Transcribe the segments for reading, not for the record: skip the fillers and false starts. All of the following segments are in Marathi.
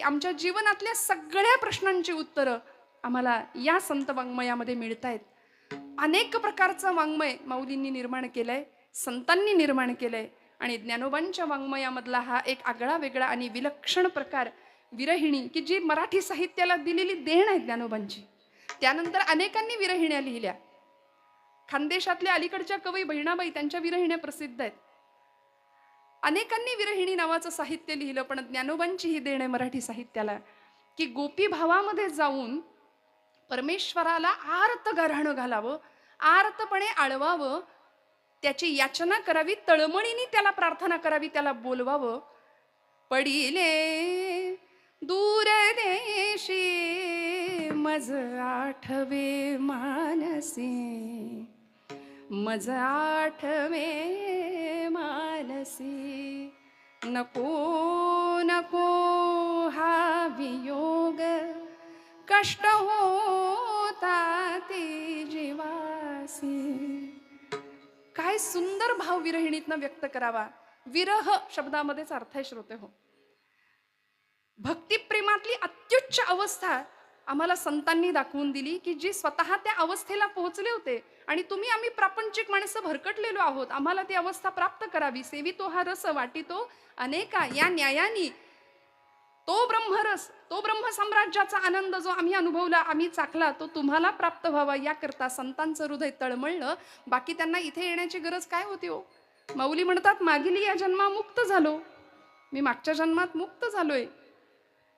आमच्या जीवनातल्या सगळ्या प्रश्नांची उत्तरं आम्हाला या संत वाङ्मयामध्ये मिळत आहेत. अनेक प्रकारचं वाङ्मय माऊलींनी निर्माण केलंय, संतांनी निर्माण केलंय आणि ज्ञानोबांच्या वाङ्मयामधला हा एक आगळा वेगळा आणि विलक्षण प्रकार विरहिणी, की जी मराठी साहित्याला दिलेली देण आहे ज्ञानोबांची. त्यानंतर अनेकांनी विरहिण्या लिहिल्या. खानदेशातल्या अलीकडच्या कवी बहिणाबाई त्यांच्या विरहिण्या प्रसिद्ध आहेत. अनेकांनी विरहिणी नावाचं साहित्य लिहिलं, पण ज्ञानोबांची ही देण आहे मराठी साहित्याला, की गोपी भावामध्ये जाऊन परमेश्वराला आर्त गाऱ्हाणं घालावं, आर्तपणे आळवावं, त्याची याचना करावी, तळमळीने त्याला प्रार्थना करावी, त्याला बोलवावं. पडिले दूर देशी मज आठवे मानसी, मज आठवे मानसी, नको नको हा वियोग, कष्ट होता ती जीवासी. काय सुंदर भाव विरहिणीतनं व्यक्त करावा. विरह शब्दामध्येच अर्थ आहे श्रोते हो. भक्तिप्रेमातली अत्युच्च अवस्था आम्हाला संतांनी दाखवून दिली, की जी स्वतः त्या अवस्थेला पोहोचले होते. आणि तुम्ही आम्ही प्रापंचिक माणसं भरकटलेलो आहोत, आम्हाला ती अवस्था प्राप्त करावी. सेवितो हा रस वाटितो अनेका, या न्यायानी तो ब्रह्मरस, तो ब्रह्मसाम्राज्याचा आनंद जो आम्ही अनुभवला, आम्ही चाखला, तो तुम्हाला प्राप्त व्हावा याकरता संतांचं हृदय तळमळलं. बाकी त्यांना इथे येण्याची गरज काय होती हो? माऊली म्हणतात, मागील या जन्मा मुक्त झालो, मी मागच्या जन्मात मुक्त झालोय,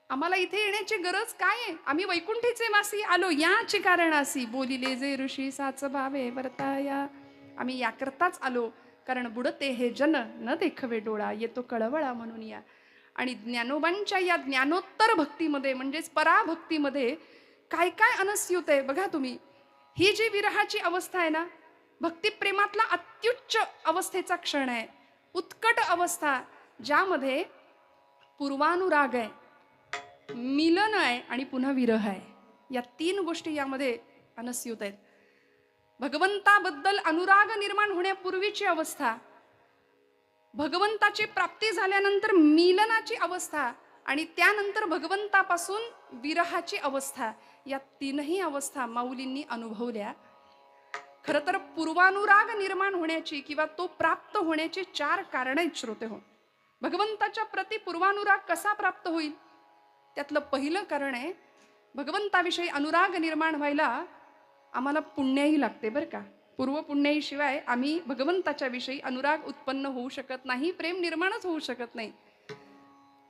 आम्हाला इथे येण्याची गरज काय आहे? आम्ही वैकुंठीचे वासी आलो याची कारणासी, बोलिले जे ऋषी साच भावे वर्ताया. आम्ही याकरताच आलो, कारण बुडते हे जन न देखवे डोळा, येतो कळवळा म्हणून या. आणि ज्ञानोबांच्या या ज्ञानोत्तर भक्तीमध्ये म्हणजेच पराभक्तीमध्ये काय काय अनस्यूत आहे बघा तुम्ही. ही जी विरहाची अवस्था आहे ना, भक्तिप्रेमातला अत्युच्च अवस्थेचा क्षण आहे, उत्कट अवस्था, ज्यामध्ये पूर्वानुराग आहे, मिलन आहे आणि पुन्हा विरह आहे. या तीन गोष्टी यामध्ये अनस्यूत आहेत. भगवंताबद्दल अनुराग निर्माण होण्यापूर्वीची अवस्था, भगवंताची प्राप्ती झाल्यानंतर मिलनाची अवस्था आणि त्यानंतर भगवंतापासून विरहाची अवस्था. या तीनही अवस्था माऊलींनी अनुभवल्या. खरं तर पूर्वानुराग निर्माण होण्याची किंवा तो प्राप्त होण्याची 4 कारणं आहेत श्रोते हो. भगवंताच्या प्रति पूर्वानुराग कसा प्राप्त होईल? त्यातलं पहिलं कारण आहे, भगवंताविषयी अनुराग निर्माण व्हायला आम्हाला पुण्याही लागते बरं का. पूर्वपुण्याईशिवाय आम्ही भगवंताच्या विषयी अनुराग उत्पन्न होऊ शकत नाही, प्रेम निर्माणच होऊ शकत नाही.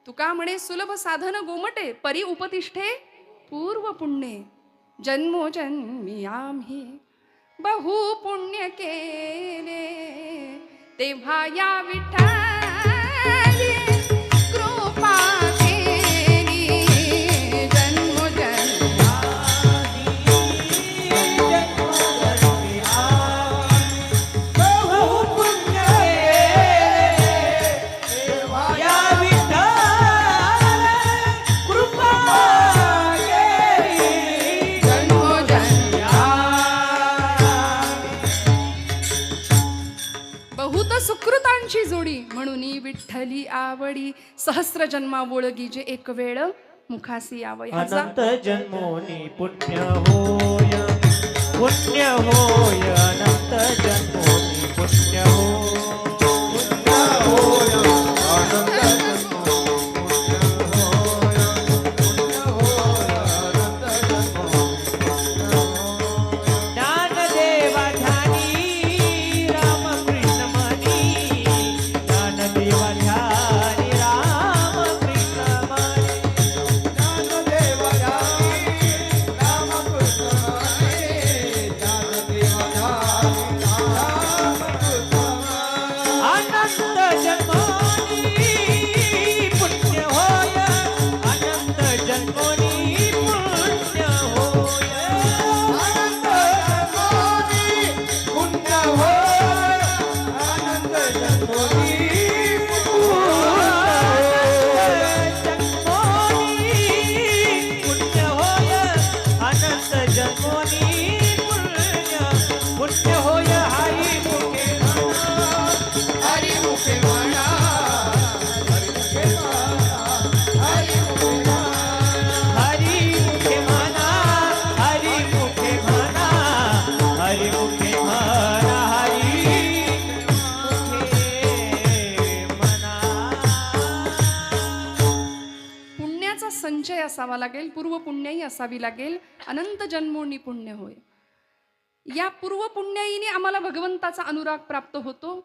तुका म्हणे सुलभ साधन गोमटे, परी उपतिष्ठे पूर्व पुण्ये, जन्मोजन्मी आम्ही बहु पुण्य केले, तेव्हा या विठ्ठली कृपा केली, जन्मोजन्मी सुकृतांची जोडी, म्हणून विठ्ठली आवडी, सहस्र जन्मा बोळगी जे एक वेळ मुखासी यावं. अनंत जन्मोनी पुण्य होय, पुण्य होय, अनंत जन्मोनी पुण्य होय, पुण्य होय, अनंत जन्मोनी संचय असावा लागेल, पूर्व पुण्याई असावी लागेल. अनंत जन्मोनी पुण्य होय. या पूर्व पुण्याईने आम्हाला भगवंताचा अनुराग प्राप्त होतो.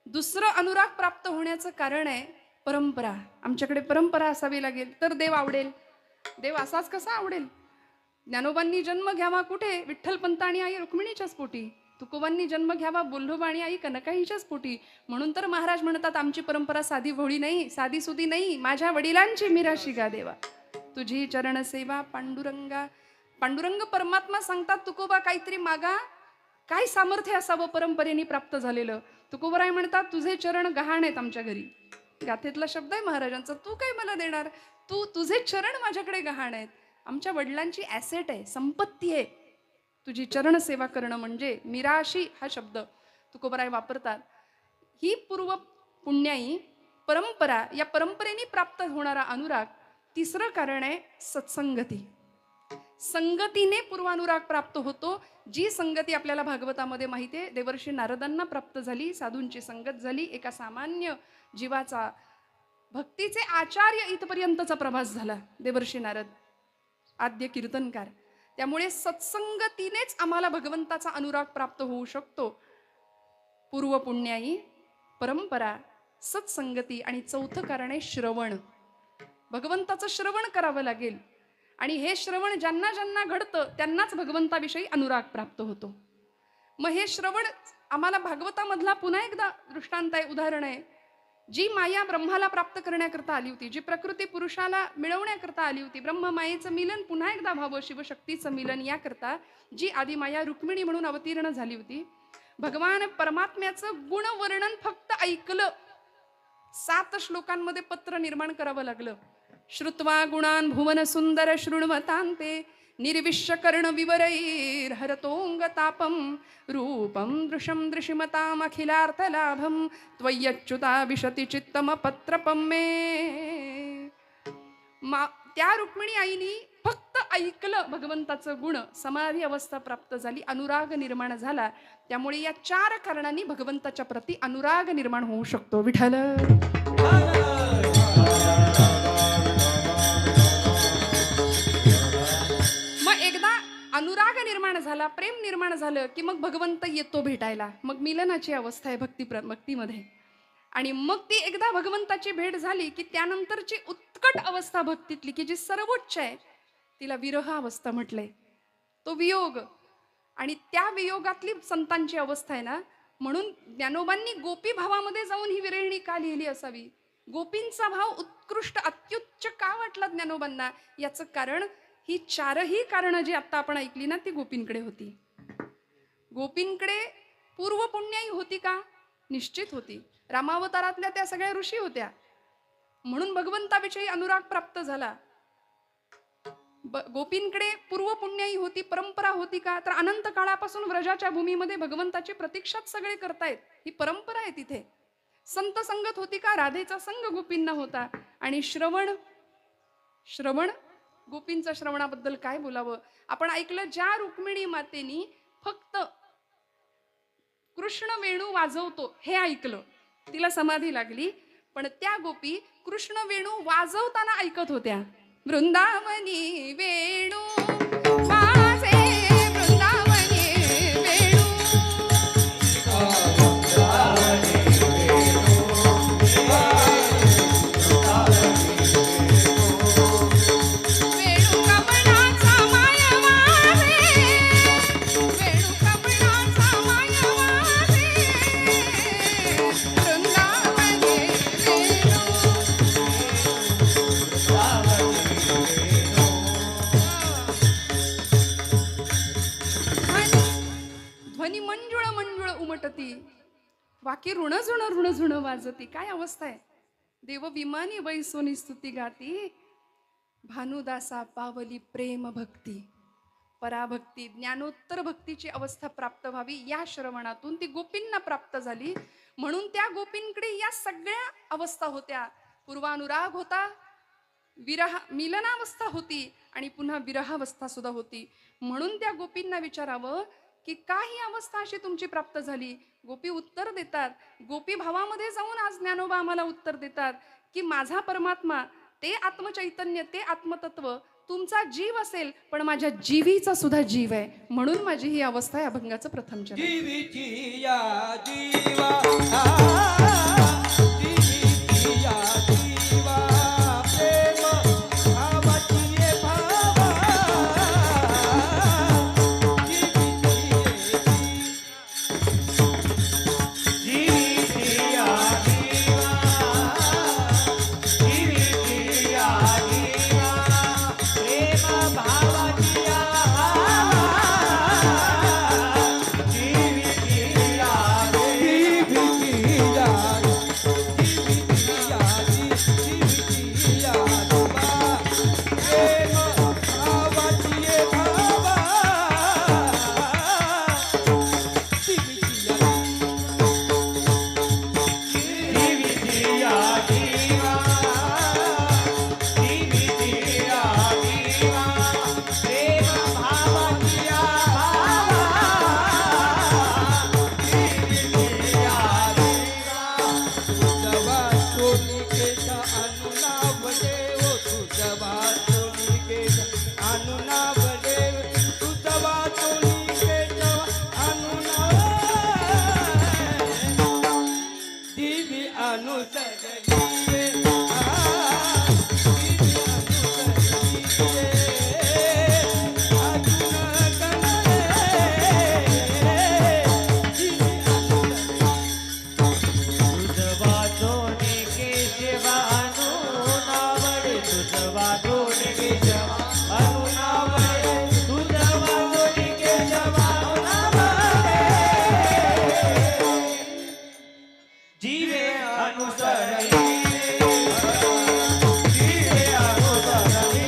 दुसरं अनुराग प्राप्त होण्याचं कारण आहे परंपरा. आमच्याकडे परंपरा असावी लागेल तर देव आवडेल. देव असाच कसा आवडेल? ज्ञानोबांनी जन्म घ्यावा कुठे? विठ्ठलपंत आणि आई रुक्मिणीच्याच पोटी. तुकोबांनी जन्म घ्यावा बोल्लोबा आणि आई कनकाईच्याच पोटी. म्हणून तर महाराज म्हणतात आमची परंपरा साधी भोळी नाही, साधी सुधी नाही, माझ्या वडिलांची मिराशी गा देवा, तुझी चरण सेवा पांडुरंगा. पांडुरंग परमात्मा सांगतात तुकोबा काहीतरी मागा. काय सामर्थ्य असावं परंपरेने प्राप्त झालेलं? तुकोबराय म्हणतात तुझे चरण गहाण आहेत आमच्या घरी. गाथेतला शब्द आहे महाराजांचा. तू काय मला देणार? तुझे चरण माझ्याकडे गहाण आहेत. आमच्या वडिलांची ॲसेट आहे, संपत्ती आहे. तुझी चरण सेवा करणं म्हणजे मिराशी हा शब्द तुकोबराय वापरतात. ही पूर्व पुण्याई परंपरा, या परंपरेने प्राप्त होणारा अनुराग. तिसरं कारण आहे सत्संगती. संगतीने पूर्वानुराग प्राप्त होतो. जी संगती आपल्याला भागवतामध्ये माहिती आहे, देवर्षी नारदांना प्राप्त झाली. साधूंची संगत झाली. एका सामान्य जीवाचा भक्तीचे आचार्य इथपर्यंतचा प्रभास झाला देवर्षी नारद, आद्य कीर्तनकार. त्यामुळे सत्संगतीनेच आम्हाला भगवंताचा अनुराग प्राप्त होऊ शकतो. पूर्व पुण्याई, परंपरा, सत्संगती आणि चौथं कारण आहे श्रवण. भगवंताचं श्रवण करावं लागेल. आणि हे श्रवण ज्यांना ज्यांना घडतं त्यांनाच भगवंताविषयी अनुराग प्राप्त होतो. मग हे श्रवण आम्हाला भागवतामधला पुन्हा एकदा दृष्टांत आहे, उदाहरण आहे. जी माया ब्रह्माला प्राप्त करण्याकरता आली होती, जी प्रकृती पुरुषाला मिळवण्याकरता आली होती, ब्रह्म मायेचं मिलन पुन्हा एकदा व्हावं, शिवशक्तीचं मिलन याकरता जी आधी माया रुक्मिणी म्हणून अवतीर्ण झाली होती. भगवान परमात्म्याचं गुणवर्णन फक्त ऐकलं. 7 श्लोकांमध्ये पत्र निर्माण करावं लागलं. श्रुत्वा गुणान भुवन सुंदर शृण्वतान्ते निर्विश्य कर्ण विवरैर हरतोंग तापम रूपम दृशम दृशिमताम अखिलार्थ लाभम त्वय्यच्युता विशति चित्तम पत्रपम मे. त्या रुक्मिणी आईनी फक्त ऐकलं भगवंताचं गुण, समाधी अवस्था प्राप्त झाली, अनुराग निर्माण झाला. त्यामुळे या 4 कारणांनी भगवंताच्या प्रती अनुराग निर्माण होऊ शकतो. विठ्ठल. अनुराग निर्माण झाला, प्रेम निर्माण झालं की मग भगवंत येतो भेटायला. मग मिलनाची अवस्था आहे भक्तीमध्ये. आणि मग ती एकदा भगवंताची भेट झाली की त्यानंतरची उत्कट अवस्था भक्तीतली की जी सर्वोच्च आहे तिला विरह अवस्था म्हटलंय. तो वियोग आणि त्या वियोगातली संतांची अवस्था आहे ना. म्हणून ज्ञानोबांनी गोपी भावामध्ये जाऊन ही विरहिणी का लिहिली असावी? गोपींचा भाव उत्कृष्ट अत्युच्च का वाटला ज्ञानोबांना? याचं कारण ही 4ही कारणं जी आता आपण ऐकली ना ती गोपींकडे होती. गोपींकडे पूर्व पुण्याई होती का? निश्चित होती. रामावतारातल्या त्या सगळ्या ऋषी होत्या. म्हणून भगवंताविषयी अनुराग प्राप्त झाला. गोपींकडे पूर्व पुण्याई होती, परंपरा होती का? तर अनंत काळापासून व्रजाच्या भूमीमध्ये भगवंताची प्रतीक्षाच सगळे करतायत. ही परंपरा आहे तिथे. संत संगत होती का? राधेचा संग गोपींना होता. आणि श्रवण गोपींच्या श्रवणाबद्दल काय बोलावं? आपण ऐकलं ज्या रुक्मिणी मातेनी फक्त कृष्ण वेणू वाजवतो हे ऐकलं, तिला समाधी लागली. पण त्या गोपी कृष्ण वेणू वाजवताना ऐकत होत्या. वृंदावनी वेणू वाजे, वृंदावनी वेणू वाकी ऋण झुण वाजती. काय अवस्था आहे? देव विमानी बैसोनी स्तुती गाती, भानुदासा पावली प्रेम भक्ती. पराभक्ती, ज्ञानोत्तर भक्तीची अवस्था प्राप्त व्हावी या श्रवणातून ती गोपींना प्राप्त झाली. म्हणून त्या गोपींकडे या सगळ्या अवस्था होत्या. पूर्वानुराग होता, मिलनावस्था होती आणि पुन्हा विरहावस्था सुद्धा होती. म्हणून त्या गोपींना विचारावं की का ही अवस्था अशी तुमची प्राप्त झाली? गोपी उत्तर देतात. गोपी भावामध्ये जाऊन आज ज्ञानोबा आम्हाला उत्तर देतात की माझा परमात्मा ते आत्मचैतन्य, ते आत्मतत्व तुमचा जीव असेल, पण माझ्या जीवीचा सुद्धा जीव आहे. म्हणून माझी ही अवस्था आहे अभंगाचं प्रथम चरण. जीवीची या जीवा जीवीची या जीवा प्रेम भावाची ये भावा जीवीची ये जीवितिया जीवा जीवितिया जीवा प्रेम भावाचिया जीवितिया जीवीची या जीवीची या जीवीची या जीवा प्रेम भावाची ये भावा जीवीची या जीवितिया जीवा जीवितिया जीवा प्रेम भावाचिया जीवितिया जीवा तुझवा सोनिकेचा अनुनावडे ओ तुझवा सोनिकेचा अनुनावडे तुझवा सोनिकेचा अनुनावडे दिवी अनुसरलीये दिवी अनुसरलीये अजून कनले दिवी तुझ वाजोने केशवा अनुनावडे तुझ वाजोने केशवा अनुनावडे तुझ वाजोने केशवा अनुनावडे जीवे अनुसरली जीवे अनुसरली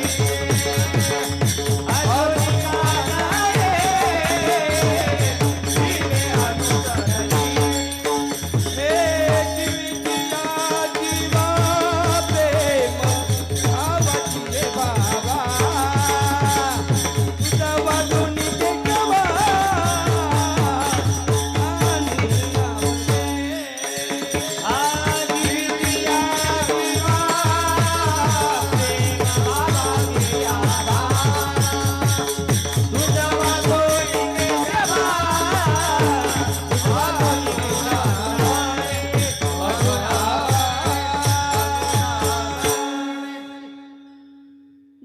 अजोनिका नाये जीवे अनुसरली हे जीवितिया जीवा प्रेम भावाची ये भावा तुझा वाजून केवा जीवितिया जीवा प्रेम भावाचिया तुझ वाजोने केशवा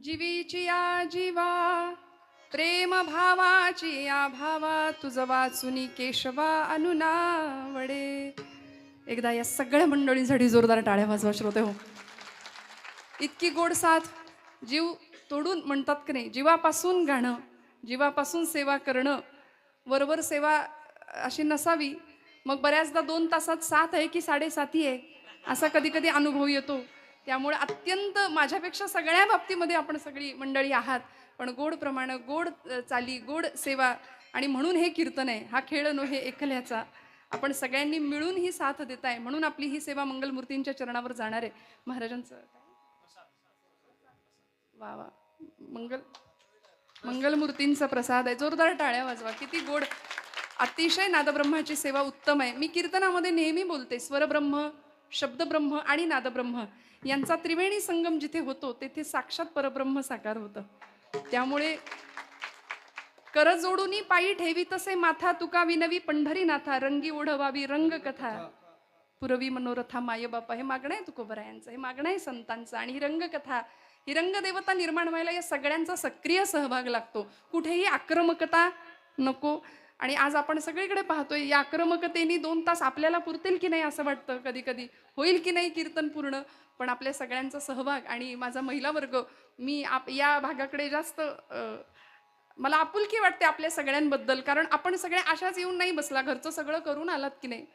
जीवीची या जीवा प्रेम भावाची या भावा तुझ वाचुनी केशवा अनुनावडे. एकदा या सगळ्या मंडळींसाठी जोरदार टाळ्या वाजवा श्रोते हो. इतकी गोड साथ जीव तोडून म्हणतात की नाही, जीवापासून गाणं, जीवापासून सेवा करणं. वरवर सेवा अशी नसावी, मग बऱ्याचदा 2 तासात 7 आहे की 7.5 आहे असा कधी कधी अनुभव येतो. त्यामुळे अत्यंत माझ्यापेक्षा सगळ्या बाबतीमध्ये आपण सगळी मंडळी आहात, पण गोड प्रमाण, गोड चाली, गोड सेवा. आणि म्हणून हे कीर्तन आहे, हा खेळ नव्हे एकल्याचा. आपण सगळ्यांनी मिळून ही साथ देत आहे, म्हणून आपली ही सेवा मंगलमूर्तींच्या चरणावर जाणार आहे. महाराजांचं वा वा, मंगलमूर्तींचा प्रसाद आहे. जोरदार टाळ्या वाजवा. किती गोड, अतिशय नादब्रह्माची सेवा उत्तम आहे. मी कीर्तनामध्ये नेहमी बोलते, स्वरब्रह्म, शब्दब्रह्म आणि नादब्रह्म यांचा त्रिवेणी संगम जिथे होतो तेथे साक्षात परब्रह्म साकार होतं. त्यामुळे कर जोडूनी पायी ठेवी तसे माथा, तुका विनवी पंढरीनाथा, रंगी ओढवावी रंग कथा, पुरवी मनोरथा माय बापा. हे मागणं आहे तुकोबरायांचं, हे मागणं आहे संतांचं. आणि ही रंगकथा, ही रंगदेवता निर्माण व्हायला या सगळ्यांचा सक्रिय सहभाग लागतो. कुठेही आक्रमकता नको. आणि आज आपण सगळीकडे पाहतोय, या आक्रमकतेने 2 तास आपल्याला पुरतील की नाही असं वाटतं कधी कधी, होईल की नाही कीर्तन पूर्ण. पण आपल्या सगळ्यांचा सहभाग आणि माझा महिला वर्ग, मी या भागाकडे जास्त मला आपुलकी वाटते आपल्या सगळ्यांबद्दल. कारण आपण सगळे अशाच येऊन नाही बसला, घरचं सगळं करून आलात की नाही.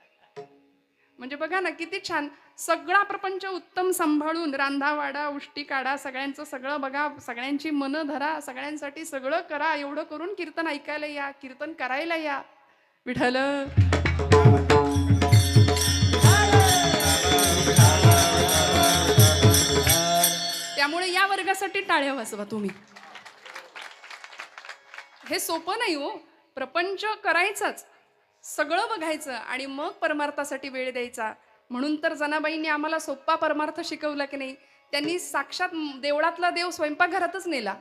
म्हणजे बघा ना किती छान, सगळा प्रपंच उत्तम सांभाळून, रांधावाडा उष्टी काढा, सगळ्यांचं सगळं बघा, सगळ्यांची मनं धरा, सगळ्यांसाठी सगळं करा. एवढं करून कीर्तन ऐकायला या, कीर्तन करायला या. विठ्ठल. त्यामुळे या वर्गासाठी टाळ्या वाजवा तुम्ही. हे सोपं नाही हो, प्रपंच करायचाच, सगळं बघायचं आणि मग परमार्थासाठी वेळ द्यायचा. म्हणून तर जनाबाईंनी आम्हाला सोप्पा परमार्थ शिकवला की नाही. त्यांनी साक्षात देवळातला देव स्वयंपाकघरातच नेला.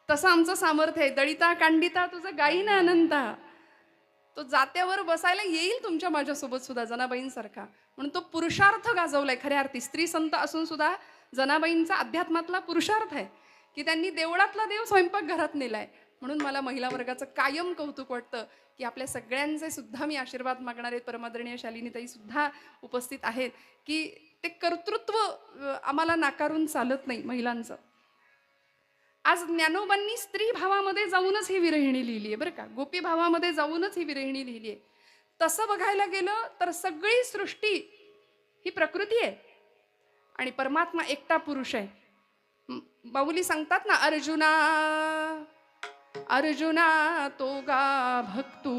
तसं आमचं सामर्थ्य आहे. दळिता कांडिता तुझं गाई ना अनंता. तो जात्यावर बसायला येईल तुमच्या माझ्यासोबत सुद्धा जनाबाईंसारखा. म्हणून तो पुरुषार्थ गाजवलाय खऱ्या अर्थी. स्त्री संत असून सुद्धा जनाबाईंचा अध्यात्मातला पुरुषार्थ आहे की त्यांनी देवळातला देव स्वयंपाकघरात नेलाय. म्हणून मला महिला वर्गाचं कायम कौतुक वाटतं की आपल्या सगळ्यांचे सुद्धा मी आशीर्वाद मागणारे परमादरणीय शालिनीताई सुद्धा उपस्थित आहेत की ते कर्तृत्व आम्हाला नाकारून चालत नाही महिलांचं. आज ज्ञानोबांनी स्त्री भावामध्ये जाऊनच ही विरहिणी लिहिली आहे बरं का. गोपी भावामध्ये जाऊनच ही विरहिणी लिहिली आहे. तसं बघायला गेलं तर सगळी सृष्टी ही प्रकृती आहे आणि परमात्मा एकटा पुरुष आहे. बाहुली सांगतात ना, अर्जुना अर्जुना तो गा भक्तू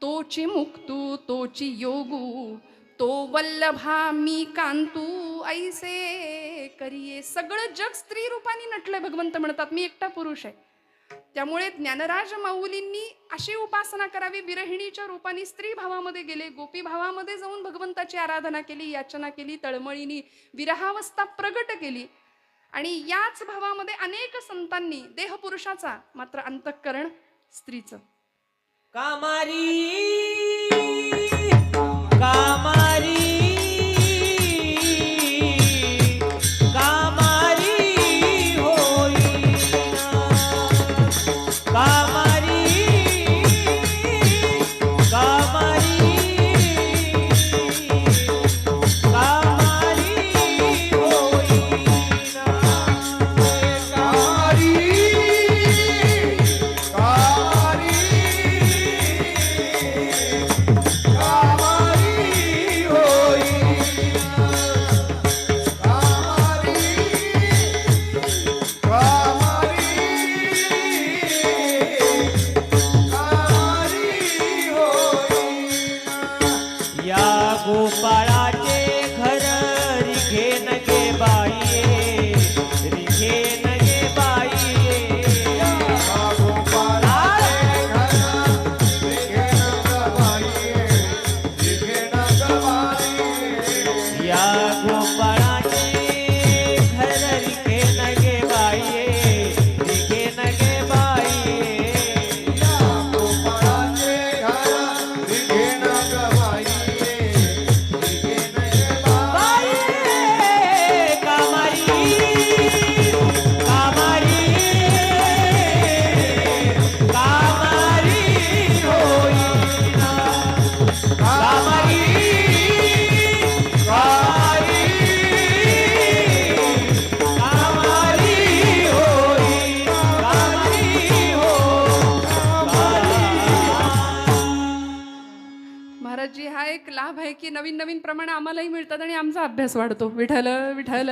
तोची मुक्तू तोची योगू तो वल्लभा मी कांतू ऐसे करिये. सगळं जग स्त्री रूपाने नटलंय. भगवंत म्हणतात मी एकटा पुरुष आहे. त्यामुळे ज्ञानराज माऊलींनी अशी उपासना करावी. विरहिणीच्या रूपाने स्त्री भावामध्ये गेले, गोपी भावामध्ये जाऊन भगवंताची आराधना केली, याचना केली, तळमळीनी विरहावस्था प्रगट केली. आणि याच भावामध्ये अनेक संतांनी देह पुरुषाचा मात्र अंतःकरण स्त्रीचं. कामारी कामारी कामारी होईना कामारी कामारी कामारी होईना कामारी कामारी कामारी होईना कामारी कामारी होईना. या गोपाळाचे घर रिघे नगे बाई रिघे नगे बाई या गोपाळाचे घर रिघे नगे बाई रिघे नगे बाई बाई कामारी कामारी कामारी होईना कामारी कामारी कामारी होईना कामारी महाराजजी हा एक लाभ आहे की नवीन नवीन प्रमाणे आम्हालाही मिळतात आणि आमचा अभ्यास वाढतो. विठ्ठल विठ्ठल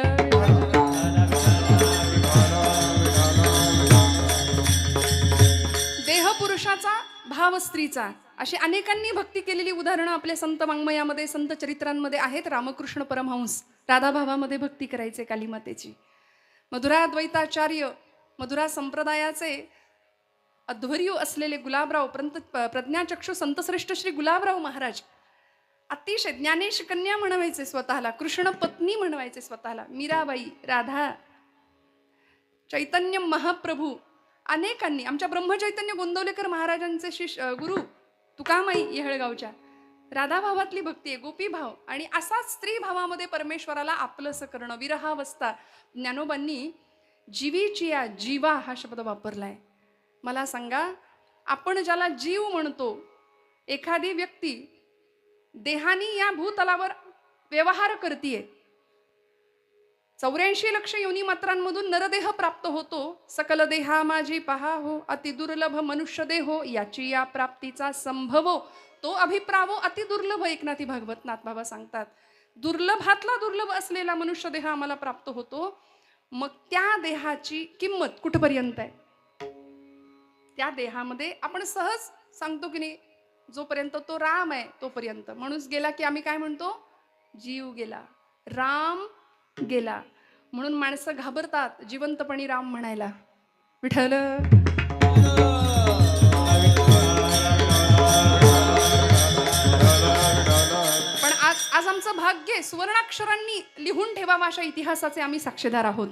देह पुरुषाचा भाव स्त्रीचा अशी अनेकांनी भक्ती केलेली उदाहरणं आपल्या संत वाङ्मयामध्ये संत चरित्रांमध्ये आहेत. रामकृष्ण परमहंस राधाभावामध्ये भक्ती करायचे कालीमातेची. मधुराद्वैताचार्य मधुरा संप्रदायाचे अध्वर्यू असलेले गुलाबराव प्रज्ञाचक्षु संतश्रेष्ठ श्री गुलाबराव महाराज अतिशय ज्ञानेश कन्या म्हणवायचे स्वतःला, कृष्ण पत्नी म्हणवायचे स्वतःला. मीराबाई, राधा, चैतन्य महाप्रभू अनेकांनी, आमच्या ब्रह्मचैतन्य गोंदवलेकर महाराजांचे शिष्य गुरु तुकामाई येहळगावच्या राधाभावातली भक्ती आहे, गोपी भाव. आणि असाच स्त्री भावामध्ये परमेश्वराला आपलंसं करणं, विरहावस्था. ज्ञानोबांनी जीवीची या जीवा हा शब्द वापरलाय. मला सांगा, आपण ज्याला जीव म्हणतो, एखादी व्यक्ती देहानी या भूतलावर व्यवहार करतीये. 84 लक्ष योनी मात्रांमधून नरदेह प्राप्त होतो. सकल देहा माझी पहा हो, अति दुर्लभ मनुष्य देहो, याची या प्राप्तीचा संभवो, तो अभिप्रावो अति दुर्लभ. एकनाथी भागवत नाथबाबा सांगतात, दुर्लभातला दुर्लभ असलेला मनुष्य देह आम्हाला प्राप्त होतो. मग त्या देहाची किंमत कुठपर्यंत आहे? त्या देहामध्ये आपण सहज सांगतो की नाही, जोपर्यंत तो राम आहे तोपर्यंत. माणूस गेला की आम्ही काय म्हणतो? जीव गेला, राम गेला. म्हणून माणसं घाबरतात जिवंतपणी राम म्हणायला. विठ्ठल. पण आज आमचं भाग्य आहे, सुवर्णाक्षरांनी लिहून ठेवावा अशा इतिहासाचे आम्ही साक्षीदार आहोत.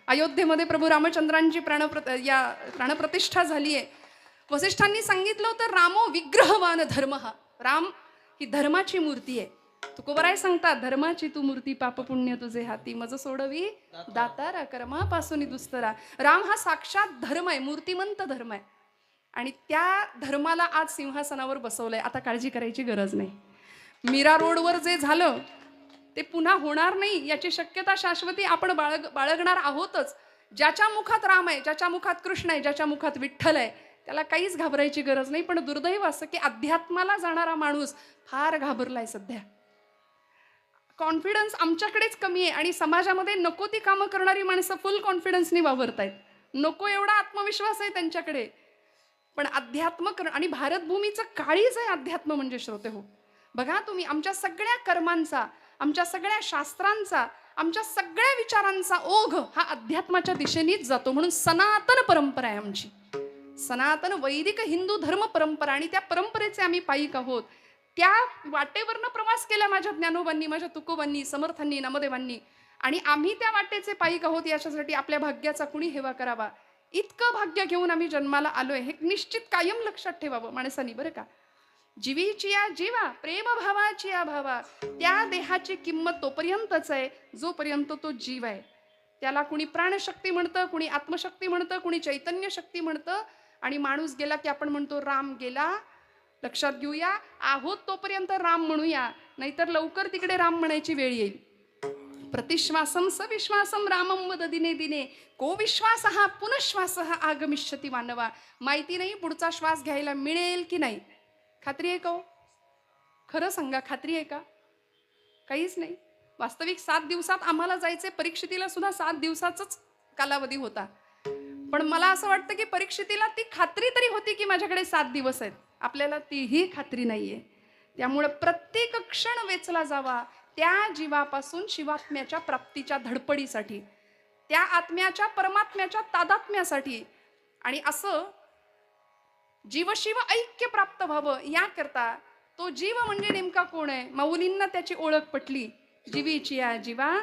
अयोध्येमध्ये प्रभू रामचंद्रांची प्राणप्रतिष्ठा झाली आहे. वसिष्ठांनी सांगितलं होतं, रामो विग्रहवान धर्म. राम ही धर्माची मूर्ती आहे. तुकोबराय सांगतात, धर्माची तू मूर्ती पाप पुण्य तुझे हाती, मज सोडवी दातारा कर्मापासून दुस्तरा. राम हा साक्षात धर्म आहे, मूर्तिमंत धर्म आहे. आणि त्या धर्माला आज सिंहासनावर बसवलंय. आता काळजी करायची गरज नाही. मीरा रोडवर जे झालं ते पुन्हा होणार नाही याची शक्यता शाश्वती आपण बाळगणार आहोतच. ज्याच्या मुखात राम आहे, ज्याच्या मुखात कृष्ण आहे, ज्याच्या मुखात विठ्ठल आहे, त्याला काहीच घाबरायची गरज नाही. पण दुर्दैव असं की अध्यात्माला जाणारा माणूस फार घाबरलाय सध्या. कॉन्फिडन्स आमच्याकडेच कमी आहे आणि समाजामध्ये नको ती कामं करणारी माणसं फुल कॉन्फिडन्सनी वावरतायत. नको एवढा आत्मविश्वास आहे त्यांच्याकडे. पण अध्यात्म आणि भारतभूमीचं काळीज आहे अध्यात्म म्हणजे. श्रोते हो, बघा तुम्ही, आमच्या सगळ्या कर्मांचा, आमच्या सगळ्या शास्त्रांचा, आमच्या सगळ्या विचारांचा ओघ हा अध्यात्माच्या दिशेनेच जातो. म्हणून सनातन परंपरा आहे आमची, सनातन वैदिक हिंदू धर्म परंपरा, आणि त्या परंपरेचे आम्ही पायिक आहोत. त्या वाटेवरनं प्रवास केला माझ्या ज्ञानोबांनी, माझ्या तुकोबांनी, समर्थांनी, नामदेवांनी, आणि आम्ही त्या वाटेचे पायिक आहोत. याच्यासाठी आपल्या भाग्याचा कुणी हेवा करावा. इतकं भाग्य घेऊन आम्ही जन्माला आलोय हे निश्चित कायम लक्षात ठेवावं माणसांनी, बरं का. जीवीची या जीवा, प्रेम भावाची या भावा. त्या देहाची किंमत तोपर्यंतच आहे जोपर्यंत तो जीव आहे. त्याला कुणी प्राणशक्ती म्हणतं, कुणी आत्मशक्ती म्हणतं, कुणी चैतन्य शक्ती म्हणतं. आणि माणूस गेला की आपण म्हणतो राम गेला. लक्षात घेऊया, आहोत तोपर्यंत राम म्हणूया, नाहीतर लवकर तिकडे राम म्हणायची वेळ येईल. प्रतिश्वासम सविश्वासम रामम वद दिने दिने, को विश्वास हा पुनश्वास हा आगमिष्यती मानवा. माहिती नाही पुढचा श्वास घ्यायला मिळेल की नाही. खात्री आहे का हो? खरं सांगा, खात्री आहे का? काहीच नाही. वास्तविक 7 दिवसात आम्हाला जायचे. परीक्षितीला सुद्धा 7 दिवसाचाच कालावधी होता. पण मला असं वाटतं की परीक्षितीला ती खात्री तरी होती की माझ्याकडे 7 दिवस आहेत. आपल्याला तीही खात्री नाहीये. त्यामुळे प्रत्येक क्षण वेचला जावा त्या जीवापासून शिवात्म्याच्या प्राप्तीच्या धडपडीसाठी, त्या आत्म्याच्या परमात्म्याच्या तादात्म्यासाठी. आणि असं जीवशिव ऐक्य प्राप्त व्हावं याकरता तो जीव म्हणजे नेमका कोण आहे. माऊलींना त्याची ओळख पटली. जीवीची या जीवा,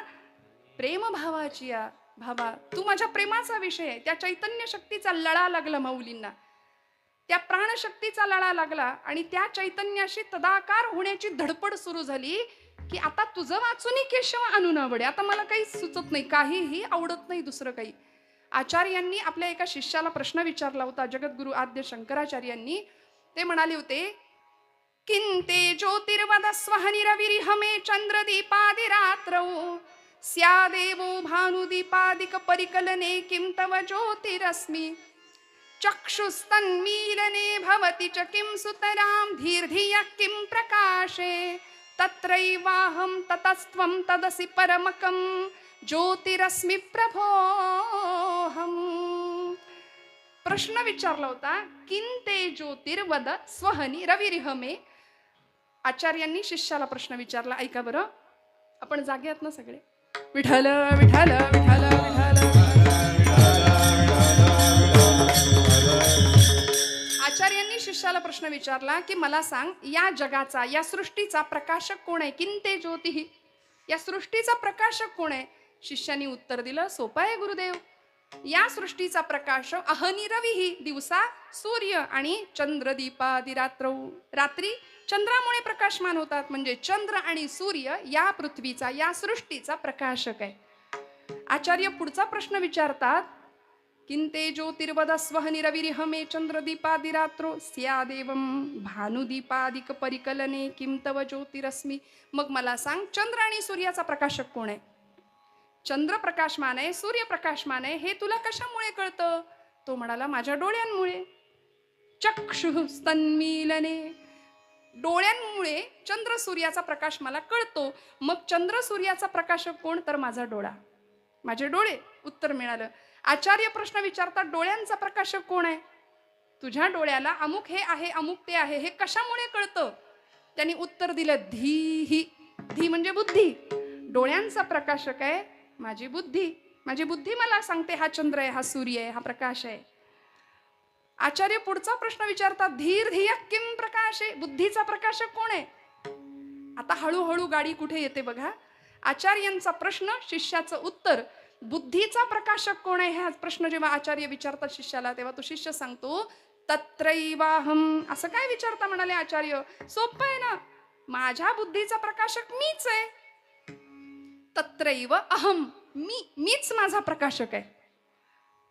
प्रेम भावाची या भावा. तू माझ्या प्रेमाचा विषय आहे. त्या चैतन्य शक्तीचा लळा लागला माऊलींना, त्या प्राणशक्तीचा लळा लागला, आणि त्या चैतन्याशी तदाकार होण्याची धडपड सुरू झाली की आता तुझं वाचून केशव आणून आवडे. आता मला काही सुचत नाही, काहीही आवडत नाही दुसरं काही. आचार्यांनी आपल्या एका शिष्याला प्रश्न विचारला होता, जगद्गुरु आद्य शंकराचार्यांनी. ते म्हणाले होते, किंते ज्योतिर्वद स्वहनिरविरिहमे चंद्रदीपादिरात्रौ स्यादेवो भानुदीपादिक परिकलने किं तव ज्योतिरस्मि चक्षुस्तन्मीलने भवति च किं सुतरां धीर्धियः किं प्रकाशे तत्रैवाहं ततस्त्वं तदसि परमकं ज्योतिरस्मि प्रभोहम. प्रश्न विचारला होता, किंते ज्योतिर्वद स्वहनी रविरिहमे. आचार्यांनी शिष्याला प्रश्न विचारला. ऐका बरं, आपण जागे आहात ना सगळे. विठ्ठल विठ्ठल विठ्ठल विठ्ठल. आचार्यांनी शिष्याला प्रश्न विचारला की मला सांग, या जगाचा, या सृष्टीचा प्रकाशक कोण आहे. किंते ज्योतिः, या सृष्टीचा प्रकाशक कोण आहे. शिष्याने उत्तर दिलं, सोपं आहे गुरुदेव. या सृष्टीचा प्रकाश अहनी रविही, दिवसा सूर्य, आणि चंद्रदीपादी रात्र, रात्री चंद्रामुळे प्रकाशमान होतात. म्हणजे चंद्र आणि सूर्य या पृथ्वीचा, या सृष्टीचा प्रकाशक आहे. आचार्य पुढचा प्रश्न विचारतात, किंते ज्योतिर्वद स्वहनी रविरिहमे चंद्रदीपादी रात्रो स्यादेवं भानुदीपादिक परिकलने किं तव ज्योतिरस्मि. मग मला सांग, चंद्र आणि सूर्याचा प्रकाशक कोण आहे. चंद्र प्रकाशमान आहे, सूर्य प्रकाशमान आहे, हे तुला कशामुळे कळतं. तो म्हणाला, माझ्या डोळ्यांमुळे. चक्षुस्तन्मीलने, डोळ्यांमुळे चंद्र सूर्याचा प्रकाश मला कळतो. मग चंद्र सूर्याचा प्रकाशक कोण, तर माझा डोळा, माझे डोळे. उत्तर मिळालं. आचार्य प्रश्न विचारतात, डोळ्यांचा प्रकाशक कोण आहे. तुझ्या डोळ्याला अमुक हे आहे, अमुक ते आहे, हे कशामुळे कळतं. त्यांनी उत्तर दिलं, धीही. धी म्हणजे बुद्धी. डोळ्यांचा प्रकाशक आहे माझी बुद्धी. माझी बुद्धी मला सांगते हा चंद्र आहे, हा सूर्य आहे, हा प्रकाश आहे. आचार्य पुढचा प्रश्न विचारतात, धीर धिय किम प्रकाशे. बुद्धीचा प्रकाशक कोण आहे. आता हळूहळू गाडी कुठे येते बघा. आचार्यांचा प्रश्न, शिष्याचं उत्तर. बुद्धीचा प्रकाशक कोण आहे हा प्रश्न जेव्हा आचार्य विचारतात शिष्याला, तेव्हा तो शिष्य सांगतो तत्रैवाहम. असं काय विचारता म्हणाले आचार्य, सोपं आहे ना, माझ्या बुद्धीचा प्रकाशक मीच आहे. तत्रैव अहम, मीच माझा प्रकाशक आहे.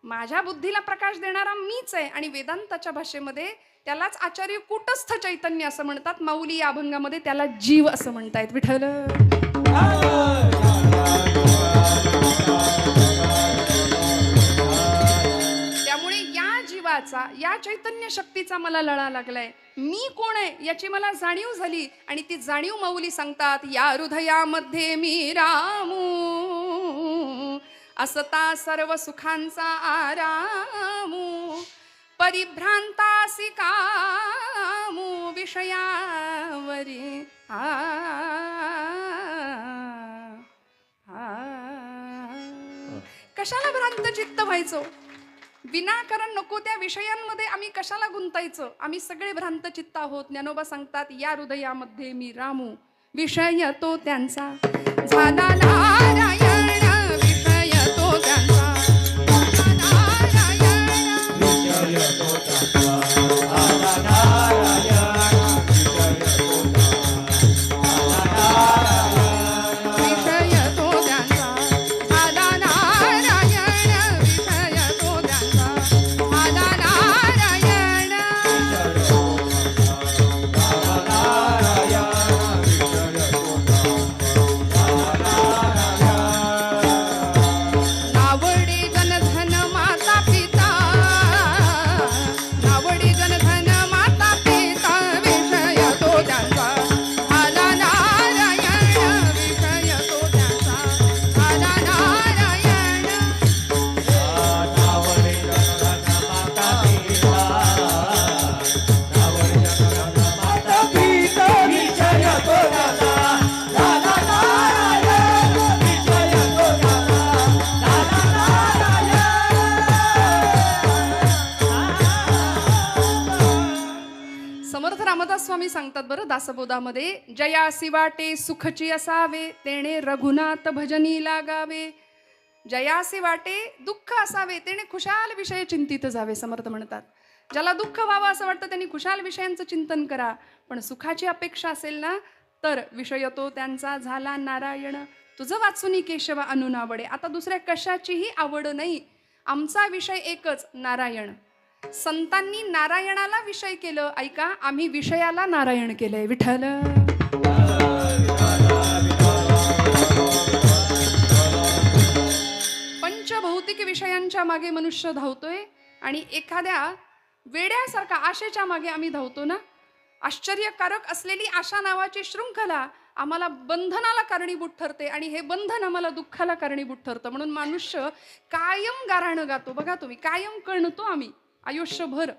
माझ्या बुद्धीला प्रकाश देणारा मीच आहे. आणि वेदांताच्या भाषेमध्ये त्यालाच आचार्य कूटस्थ चैतन्य असं म्हणतात. माऊली या अभंगामध्ये त्याला जीव असं म्हणतायत. विठ्ठल. त्यामुळे या जीवाचा, या चैतन्य शक्तीचा मला लळा लागलाय. मी कोण आहे याची मला जाणीव झाली. आणि ती जाणीव माऊली सांगतात, या हृदयामध्ये मी रामू, असता सर्व सुखांचा आरामू, परिभ्रांतासी कामू विषयावरी कशाला भ्रांत चित्त व्हायचो, विनाकारण नको त्या विषयांमध्ये आम्ही कशाला गुंतायचं. आम्ही सगळे भ्रांत चित्त आहोत. ज्ञानोबा सांगतात, या हृदयामध्ये मी रामू, विषय तो त्यांचा झाला नारायण, विषय तो त्यांचा नारायण, विषय तो त्यांचा झाला नारायण, विषय तो त्यांचा झाला नारायण, विषय तो त्यांचा झाला नारायण. नावडे जनधन माता पिता, नावडे जनधन माता पिता, विषय तो त्यांचा झाला नारायण, विषय तो त्यांचा झाला नारायण. नावडे जनधन माता पिता, नावडे जनधन माता पिता, विषय तो त्यांचा झाला नारायण, विषय तो त्यांचा झाला नारायण. समर्थ रामदास स्वामी सांगतात बरं दासबोधामध्ये, जयासी वाटे सुखची असावे, तेणे रघुनाथ भजनी लागावे. जयासी वाटे दुःख असावे, तेणे खुशाल विषय चिंतित जावे. समर्थ म्हणतात, ज्याला दुःख व्हावं असं वाटतं त्यांनी खुशाल विषयांचं चिंतन करा. पण सुखाची अपेक्षा असेल ना, तर विषय तो त्यांचा झाला नारायण. तुझं वाचुनी केशव अनुनावडे. आता दुसऱ्या कशाचीही आवड नाही, आमचा विषय एकच, नारायण. संतांनी नारायणाला विषय केलं. ऐका, आम्ही विषयाला नारायण केलंय. विठ्ठल. पंचभौतिक विषयांच्या मागे मनुष्य धावतोय आणि एखाद्या वेड्यासारखा आशेच्या मागे आम्ही धावतो ना. आश्चर्यकारक असलेली आशा नावाची शृंखला आम्हाला बंधनाला कारणीभूत ठरते आणि हे बंधन आम्हाला दुःखाला कारणीभूत ठरतं. म्हणून मनुष्य कायम गाऱ्हाणं गातो. बघा तुम्ही, कायम कळणतो आम्ही आयुष्यभर.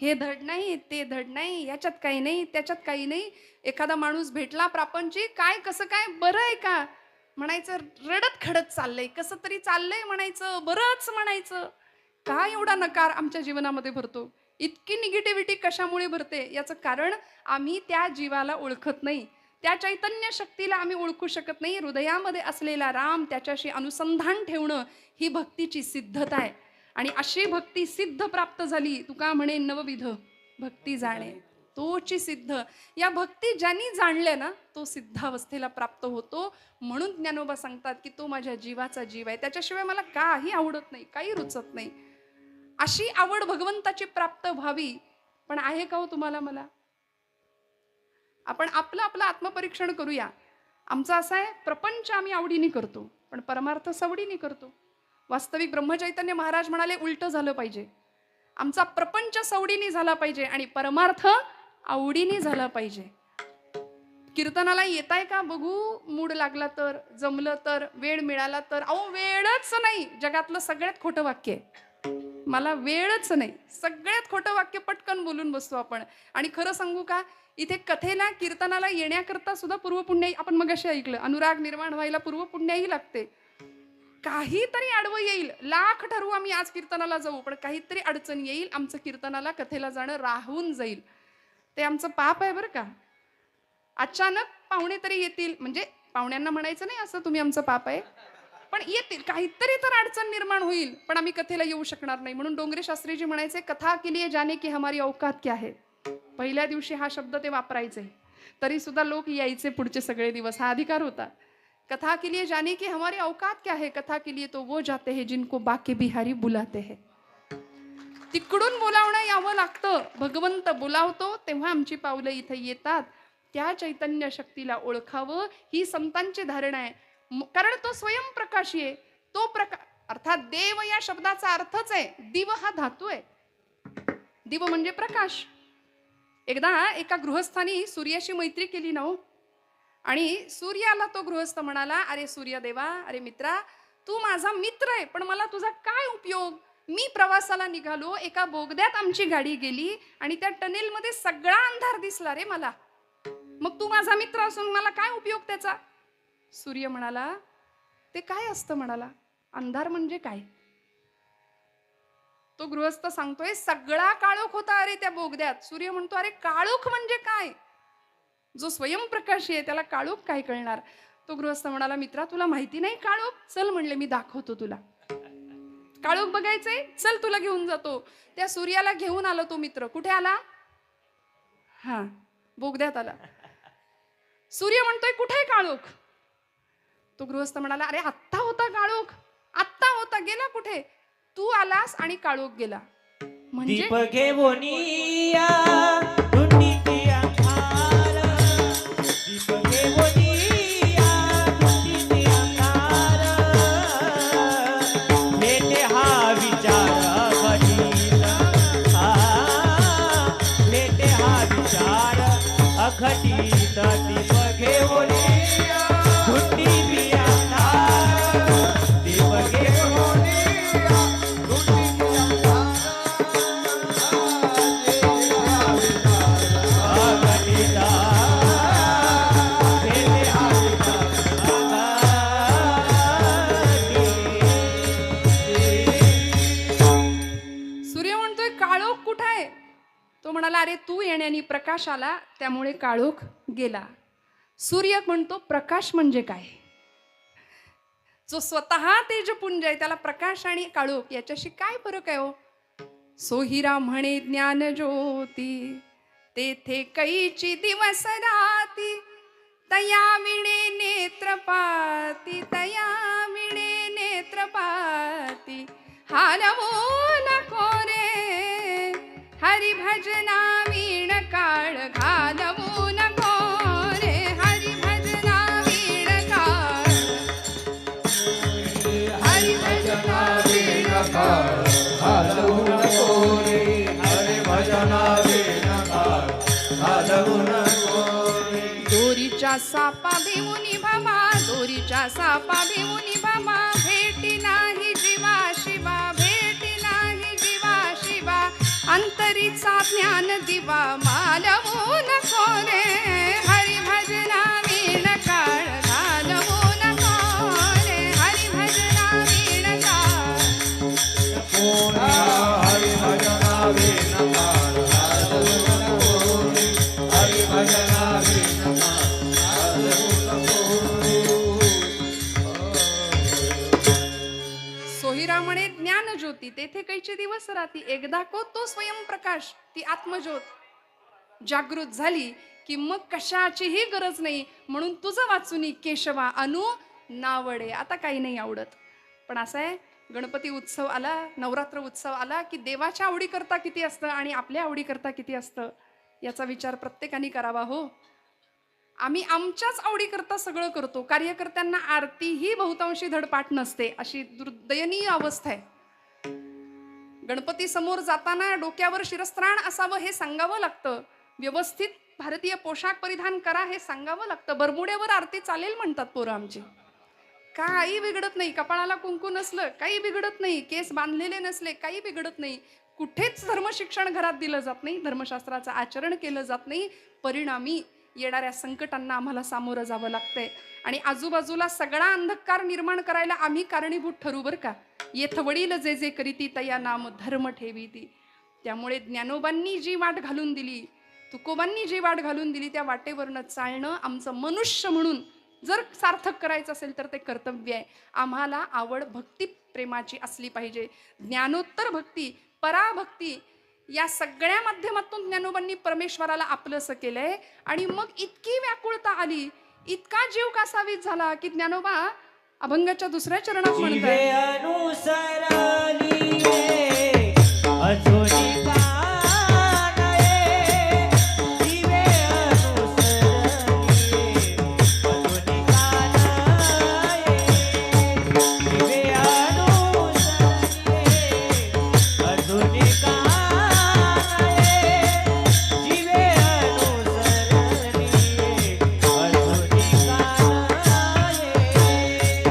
हे धड नाही, ते धड नाही, याच्यात काही नाही, त्याच्यात काही नाही. एखादा माणूस भेटला प्रापंचिक, काय कसं काय, बरं आहे का म्हणायचं, रडत खडत चाललंय, कसं तरी चाललंय म्हणायचं, बरंच म्हणायचं. का एवढा नकार आमच्या जीवनामध्ये भरतो, इतकी निगेटिव्हिटी कशामुळे भरते? याचं कारण आम्ही त्या जीवाला ओळखत नाही, त्या चैतन्य शक्तीला आम्ही ओळखू शकत नाही. हृदयामध्ये असलेला राम, त्याच्याशी अनुसंधान ठेवणं ही भक्तीची सिद्धता आहे. आणि अशी भक्ती सिद्ध प्राप्त झाली, तुका म्हणे नवविध भक्ती जाणे तोची सिद्ध. या भक्ती ज्यांनी जाणल्या ना, तो सिद्धावस्थेला प्राप्त होतो. म्हणून ज्ञानोबा सांगतात की तो माझ्या जीवाचा जीव आहे, त्याच्याशिवाय मला काही आवडत नाही, काही रुचत नाही. अशी आवड भगवंताची प्राप्त व्हावी. पण आहे का हो तुम्हाला मला? आपण आपलं आपलं आत्मपरीक्षण करूया. आमचं असं आहे, प्रपंच आम्ही आवडीने करतो, पण परमार्थ सवडीने करतो. वास्तविक ब्रह्मचैतन्य महाराज म्हणाले उलटं झालं पाहिजे. आमचा प्रपंच सवडीने झाला पाहिजे आणि परमार्थ आवडीने झाला पाहिजे. कीर्तनाला येताय का बघू, मूड लागला तर, जमलं तर, वेळ मिळाला तर. अहो वेळच नाही, जगातलं सगळ्यात खोटं वाक्य आहे, मला वेळच नाही. सगळ्यात खोटं वाक्य पटकन बोलून बसतो आपण. आणि खरं सांगू का, इथे कथेला कीर्तनाला येण्याकरता सुद्धा पूर्वपुण्याई, आपण मगाशी ऐकलं, अनुराग निर्माण व्हायला पूर्वपुण्याई लागते. काहीतरी आडवं येईल, लाख ठरवू आम्ही आज कीर्तनाला जाऊ, पण काहीतरी अडचण येईल, आमचं कीर्तनाला कथेला जाणं राहून जाईल. ते आमचं पाप आहे बरं का. अचानक पाहुणे तरी येतील, म्हणजे पाहुण्यांना म्हणायचं नाही असं तुम्ही आमचं पाप आहे, पण येतील, काहीतरी तर अडचण निर्माण होईल, पण आम्ही कथेला येऊ शकणार नाही. म्हणून डोंगरे शास्त्रीजी म्हणायचे, कथा के लिए जाने की हमारी औकात क्या है. पहिल्या दिवशी हा शब्द ते वापरायचे, तरी सुद्धा लोक यायचे पुढचे सगळे दिवस. हा अधिकार होता. कथा के लिए जाने की हमारी औकात क्या है, कथा के लिए तो वो जाते हैं जिनको बाके बिहारी बुलाते हैं. तिकडून बोलावणं यावं लागतं. भगवंत बोलावतो तेव्हा आमची पावलं इथे येतात. त्या चैतन्य शक्तीला ओळखावं ही संतांची धारणा आहे. कारण तो स्वयंप्रकाशी आहे. तो प्रकाश अर्थात देव या शब्दाचा अर्थच आहे, दिव हा धातू आहे. दिव म्हणजे प्रकाश. एकदा एका गृहस्थानी सूर्याशी मैत्री केली ना हो, आणि सूर्याला तो गृहस्थ म्हणाला, अरे सूर्यदेवा, अरे मित्रा, तू माझा मित्र आहे, पण मला तुझा काय उपयोग. मी प्रवासाला निघालो, एका बोगद्यात आमची गाडी गेली आणि त्या टनेलमध्ये सगळा अंधार दिसला रे मला. मग तू माझा मित्र असून मला काय उपयोग त्याचा. सूर्य म्हणाला, ते काय असतं म्हणाला, अंधार म्हणजे काय. तो गृहस्थ सांगतोय, सगळा काळोख होता अरे त्या बोगद्यात. सूर्य म्हणतो, अरे काळोख म्हणजे काय. जो स्वयंप्रकाशी आहे त्याला काळोख काय कळणार. तो गृहस्थ म्हणाला, मित्रा तुला माहिती नाही काळोख, चल म्हणले मी दाखवतो तुला. काळोख बघायचंय, चल तुला घेऊन जातो. त्या सूर्याला घेऊन आला तो मित्र. कुठे आला, हा बोगद्यात आला. सूर्य म्हणतोय, कुठे काळोख. तो गृहस्थ म्हणाला, अरे आत्ता होता काळोख, आत्ता होता, गेला कुठे. तू आलास आणि काळोख गेला. म्हणजे दीप घेवोनिया धुंदीची अंधार, दीप घेवोनिया धुंदीची अंधार, लेटे हा विचार घडीला, लेटे हा विचार अघटित. दीप घेवोनिया धुंदीची अंधार, दीप घेवोनिया तो म्हणाला, अरे तू येण्याने प्रकाश आला त्यामुळे काळोख गेला. सूर्य म्हणतो, प्रकाश म्हणजे काय. जो स्वतः तेजपुंज आहे त्याला प्रकाश आणि काळोख याच्याशी काय फरक आहे हो. सोहिरा म्हणे ज्ञान ज्योती, तेथे कैची दिवस राती, तया विणे नेत्रपाती, तया विणे नेत्रपाती, हालवो नको रे हरी भजना वीण काळ, घालवू नको रे हरी भजना वीण काळ, हरी भजना वीण काळ, घालवू नको रे हरी भजना वीण काळ, घालवू नको रे. दोरीच्या सापा भिवूनी भमा, दोरीच्या सापा भिवूनी भमा, भेटी नाही जीवा शिवा, भेटी नाही जीवा शिवा, अंतरीचा ज्ञान दिवा, मालवू नको रे हरी भजना वीण काळ, घालवू नको रे हरी भजना वीण काळ. हरी भजना वीण काळ, घालवू नको रे हरी भजना वीण काळ, घालवू नको रे. सोहिरा म्हणे ज्ञान ज्योती, तेथे कैचे दिवस राती, एकदा को तो स्वयंप्रकाश, ती आत्मज्योत जागृत झाली की मग कशाचीही गरज नाही. म्हणून तुझं वाचुनी केशवा अनु नावडे. आता काही नाही आवडत, पण असं आहे, गणपती उत्सव आला, नवरात्र उत्सव आला की देवाच्या आवडीकरता किती असतं आणि आपल्या आवडीकरता किती असतं याचा विचार प्रत्येकाने करावा हो. आम्ही आमच्याच आवडीकरता सगळं करतो. कार्यकर्त्यांना आरती ही बहुतांशी धडपाठ नसते, अशी दुर्दयनीय अवस्था आहे. गणपती समोर जाताना डोक्यावर शिरस्त्राण असावं हे सांगावं लागतं. व्यवस्थित भारतीय पोशाख परिधान करा हे सांगावं लागतं. बरमुड्यावर आरती चालेल म्हणतात पोरं आमची. काही बिघडत नाही. कपाळाला कुंकू नसलं काही बिघडत नाही. केस बांधलेले नसले काही बिघडत नाही. कुठेच धर्मशिक्षण घरात दिलं जात नाही. धर्मशास्त्राचं आचरण केलं जात नाही. परिणामी येणाऱ्या संकटांना आम्हाला सामोरं जावं लागतंय. आणि आजूबाजूला सगळा अंधकार निर्माण करायला आम्ही कारणीभूत ठरू बरं का. येथ वडील जे जे करीती तया नाम धर्म ठेवीती. त्यामुळे ज्ञानोबांनी जी वाट घालून दिली तुकोबांनी जी वाट घालून दिली त्या वाटेवरनं चालणं आमचं मनुष्य म्हणून जर सार्थक करायचं असेल तर ते कर्तव्य आहे. आम्हाला आवड भक्ती प्रेमाची असली पाहिजे. ज्ञानोत्तर भक्ती, पराभक्ती या सगळ्या माध्यमातून ज्ञानोबांनी परमेश्वराला आपलंसं केलंय. आणि मग इतकी व्याकुळता आली, इतका जीव कासावीस झाला की ज्ञानोबा अभंगाच्या दुसऱ्या चरणात जीवे म्हणतात, अनुसरली अजूनी कान ये. जीवे अनुसरली अजूनी कान ये. जीवे अनुसरली अजूनी कान ये. जीवे अनुसरली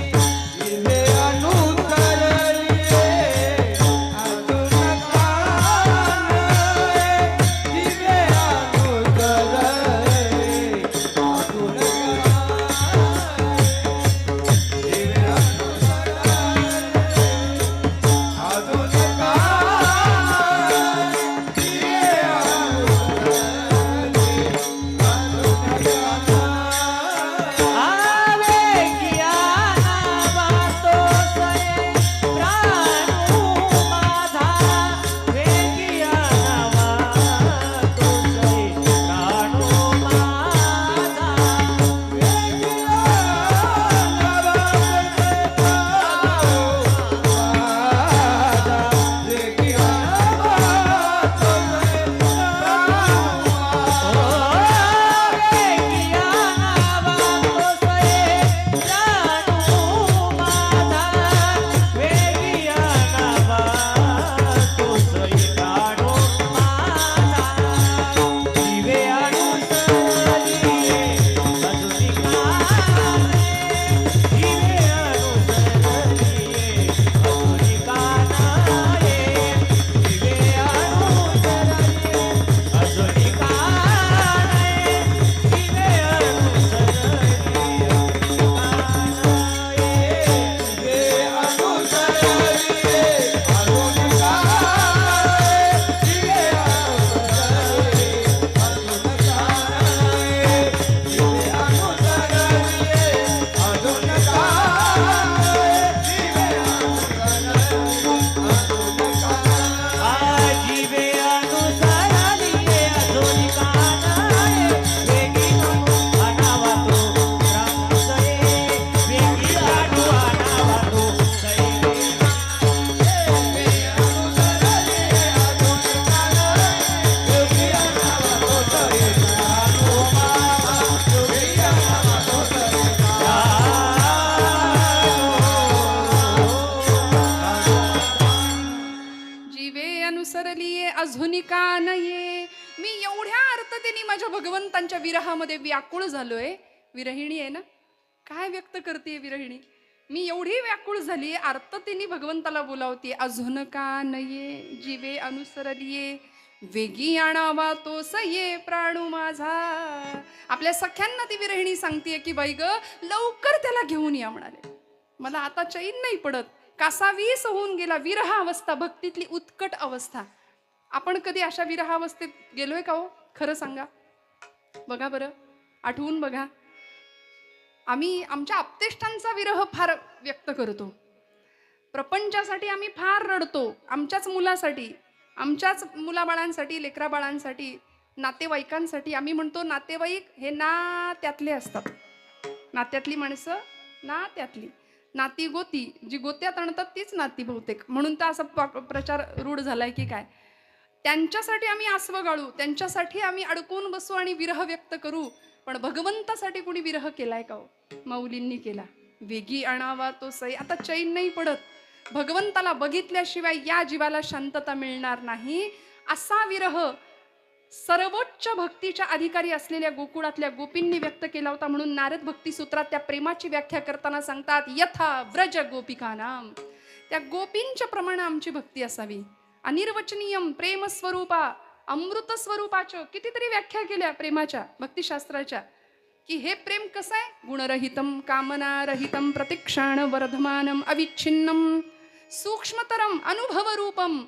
अजूनी कान ये. जिवे अनुसरली अजून अजूनी का नये. मी एवढ्या अर्थतेने माझ्या भगवंतांच्या विरहामध्ये व्याकुळ झालोय. विरहिणी आहे ना, काय व्यक्त करते विरहिणी. मी एवढी व्याकुळ झाली, आर्ततेने भगवंताला बोलावते. अजून का नये जीवे अनुसरलिये, वेगी आणावा तो सये प्राणू माझा. आपल्या सख्यांना ती विरहिणी सांगतेय की बाई ग, लवकर त्याला घेऊन या म्हणाले. मला आता चैन नाही पडत. कासावीस होऊन गेला. विरह अवस्था भक्तीतली उत्कट अवस्था. आपण कधी अशा विरह अवस्थेत गेलोय का हो? खरं सांगा बघा बरं, आठवून बघा. आम्ही आमच्या आप्तेष्टांचा विरह फार व्यक्त करतो. प्रपंचासाठी आम्ही फार रडतो. आमच्याच मुलासाठी, आमच्याच मुलाबाळांसाठी, लेकराबाळांसाठी, नातेवाईकांसाठी. आम्ही म्हणतो नातेवाईक हे नात्यातले असतात. नात्यातली माणसं नात्यातली. नाती गोती, जी गोत्यात आणतात तीच नाती बहुतेक. म्हणून तर असा प्रचार रूढ झालाय की काय. त्यांच्यासाठी आम्ही आसवं गाळू, त्यांच्यासाठी आम्ही अडकून बसू आणि विरह व्यक्त करू. पण भगवंतासाठी कोणी विरह केलाय का हो? माऊलींनी केला. वेगी आणावा तो सई. आता चैन नाही पडत. भगवंताला बघितल्याशिवाय या जीवाला शांतता मिळणार नाही. असा विरह सर्वोच्च भक्तीच्या अधिकारी असलेल्या गोकुळातल्या गोपींनी व्यक्त केला होता. म्हणून नारद भक्ती सूत्रात त्या प्रेमाची व्याख्या करताना सांगतात, यथा व्रज गोपिकानाम. त्या गोपींच्या प्रमाणे आमची भक्ती असावी. अनिर्वचनीयम प्रेम स्वरूपा, अमृत स्वरूपाच्या कितीतरी व्याख्या केल्या प्रेमाच्या भक्तिशास्त्राच्या. की हे प्रेम कसं आहे? गुणरहितम कामनारहितम प्रतिक्षाण वर्धमानम अविच्छिन्नम सूक्ष्मतरम अनुभव रूपम.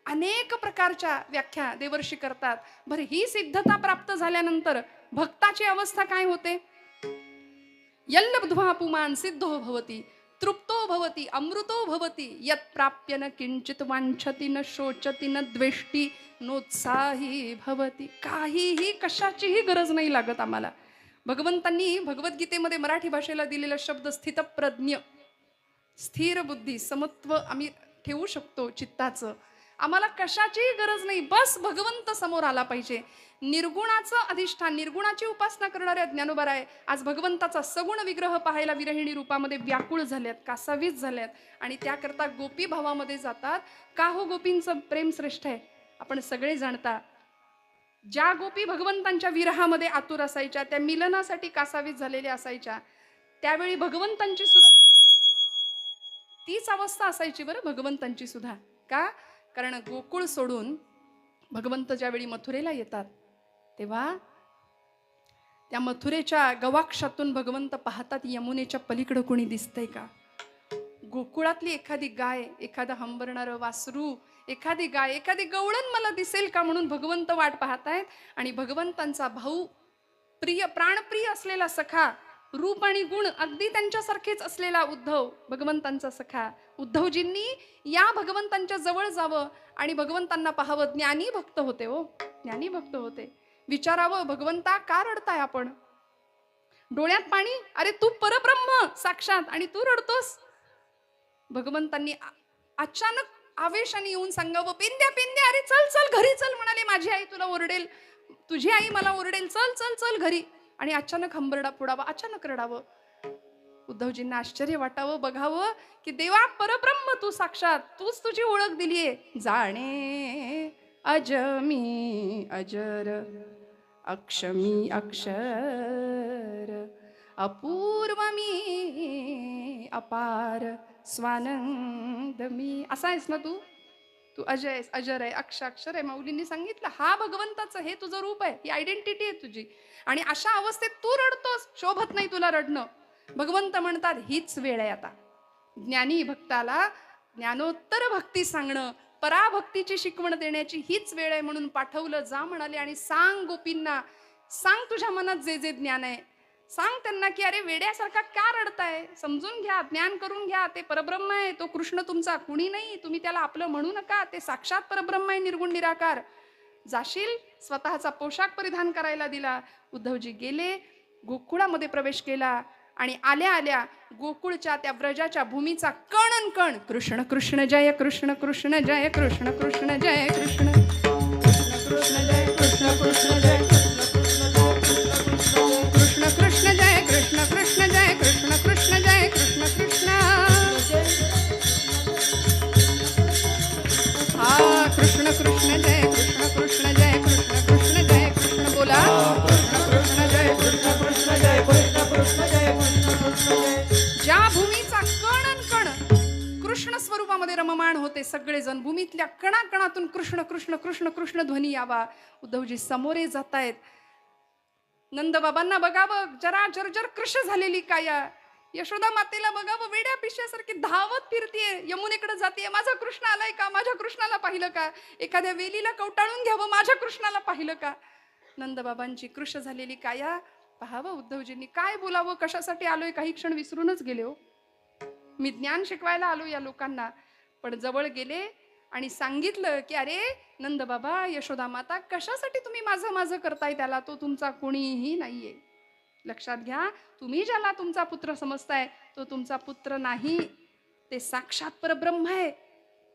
अनेक प्रकारच्या व्याख्या देवर्षी करतात. बरं, ही सिद्धता प्राप्त झाल्यानंतर भक्ताची अवस्था काय होते? यल्लब्ध्वा पुमान् सिद्धो भवति तृप्तो भवति अमृतो भवति यत् प्राप्य न किंचित वांछति न शोचति न द्वेष्टी नोत्साही भवति. काहीही कशाचीही गरज नाही लागत आम्हाला. भगवंतांनी भगवद्गीतेमध्ये मराठी भाषेला दिलेला शब्द स्थितप्रज्ञ, स्थिर बुद्धी, समत्व आम्ही ठेवू शकतो चित्ताचं. आम्हाला कशाचीही गरज नाही, बस भगवंत समोर आला पाहिजे. निर्गुणाचं अधिष्ठान, निर्गुणाची उपासना करणाऱ्या ज्ञानोबाराय आज भगवंताचा सगुण विग्रह पाहायला विरहिणी रूपामध्ये व्याकुळ झाल्यात, कासावीस झाल्यात आणि त्याकरता गोपी भावामध्ये जातात. का हो गोपींचं प्रेम श्रेष्ठ आहे आपण सगळे जाणता. ज्या गोपी भगवंतांच्या विरहामध्ये आतुर असायच्या, त्या मिलनासाठी कासावीस झालेल्या असायच्या, त्यावेळी भगवंतांची सुद्धा तीच अवस्था असायची बरं भगवंतांची सुद्धा. का? कारण गोकुळ सोडून भगवंत ज्यावेळी मथुरेला येतात तेव्हा त्या मथुरेच्या गवाक्षातून भगवंत पाहतात यमुनेच्या पलीकडं कोणी दिसतंय का. गोकुळातली एखादी गाय, एखादं हंबरणारं वासरू, एखादी गाय, एखादी गवळण मला दिसेल का म्हणून भगवंत वाट पाहतायत. आणि भगवंतांचा भाऊ, प्रिय प्राणप्रिय असलेला सखा, रूप आणि गुण अगदी त्यांच्यासारखेच असलेला उद्धव, भगवंतांचा सखा, उद्धवजींनी या भगवंतांच्या जवळ जावं आणि भगवंतांना पाहावं. ज्ञानी भक्त होते हो, ज्ञानी भक्त होते. विचारावं, भगवंता का रडताय आपण? डोळ्यात पाणी? अरे तू परब्रह्म साक्षात आणि तू रडतोस. भगवंतांनी अचानक आवेशाने येऊन सांगावं, पेंद्या पेंद्या, अरे चल चल घरी चल. म्हणाले माझी आई तुला ओरडेल, तुझी आई मला ओरडेल, चल चल चल घरी. आणि अचानक हंबरडा पुडावा, अचानक रडावं. उद्धवजींना आश्चर्य वाटावं, बघावं की देवा परब्रह्म तू साक्षात, तूच तुझी ओळख दिलीये. जाणे अजमी अजर अक्षमी अक्षर अपूर्व मी अपार स्वानंद मी. असा आहेस ना तू? तू अजय आहेस, अजर आहे, अक्षर आहे. माऊलींनी सांगितलं हा भगवंताचं, हे तुझं रूप आहे, ही आयडेंटिटी आहे तुझी. आणि अशा अवस्थेत तू रडतोस, शोभत नाही तुला रडणं. भगवंत म्हणतात हीच वेळ आहे आता. ज्ञानी भक्ताला ज्ञानोत्तर भक्ती सांगणं, पराभक्तीची शिकवण देण्याची हीच वेळ आहे म्हणून पाठवलं. जा म्हणाले आणि सांग गोपींना, सांग तुझ्या मनात जे जे ज्ञान आहे, सांग त्यांना की अरे वेड्यासारखा का रडताय, समजून घ्या, ज्ञान करून घ्या. ते परब्रह्म आहे, तो कृष्ण तुमचा कुणी नाही, तुम्ही त्याला आपलं म्हणू नका. ते साक्षात परब्रह्म आहे, निर्गुण निराकार. जाशील, स्वतःचा पोशाख परिधान करायला दिला. उद्धवजी गेले, गोकुळामध्ये प्रवेश केला आणि आल्या आल्या गोकुळच्या त्या व्रजाच्या भूमीचा कण कण कृष्ण कृष्ण जय कृष्ण कृष्ण जय कृष्ण कृष्ण जय कृष्ण कृष्ण जय कृष्ण कृष्ण जय कृष्ण कृष्ण जय कृष्ण कृष्ण जय कृष्ण कृष्ण जय कृष्ण कृष्ण. हा कृष्ण कृष्ण जय कृष्ण कृष्ण जय कृष्ण कृष्ण जय कृष्ण. बोला कृष्ण कृष्ण जय कृष्ण कृष्ण जय कृष्ण कृष्ण जय कृष्ण कृष्ण जय. ज्या भूमीचा कण कण कृष्ण स्वरूपामध्ये रममाण होते सगळेजण, भूमीतल्या कणाकणातून कृष्ण कृष्ण कृष्ण कृष्ण ध्वनी यावा. उद्धवजी समोरे जातायत. नंदबाबांना बघावं, जरा जर्जर कृश झालेली काया. यशोदा मातेला बघावं, वेड्या पिशव्यासारखी धावत फिरतीये, यमुनेकडे जातीये. माझा कृष्ण आलाय का, माझ्या कृष्णाला पाहिलं का? एखाद्या वेलीला कवटाळून घ्यावं, माझ्या कृष्णाला पाहिलं का? नंदबाबांची कृश झालेली काया पाहावं उद्धवजींनी. काय बोलावं, कशासाठी आलोय काही क्षण विसरूनच गेले हो. मी ज्ञान शिकवायला आलो या लोकांना. पण जवळ गेले आणि सांगितलं की अरे नंदबाबा, यशोदा माता, कशासाठी तुम्ही माझं माझं करताय त्याला? तो तुमचा कोणीही नाहीये. लक्षात घ्या, तुम्ही ज्याला तुमचा पुत्र समजताय तो तुमचा पुत्र नाही, ते साक्षात परब्रह्म आहे.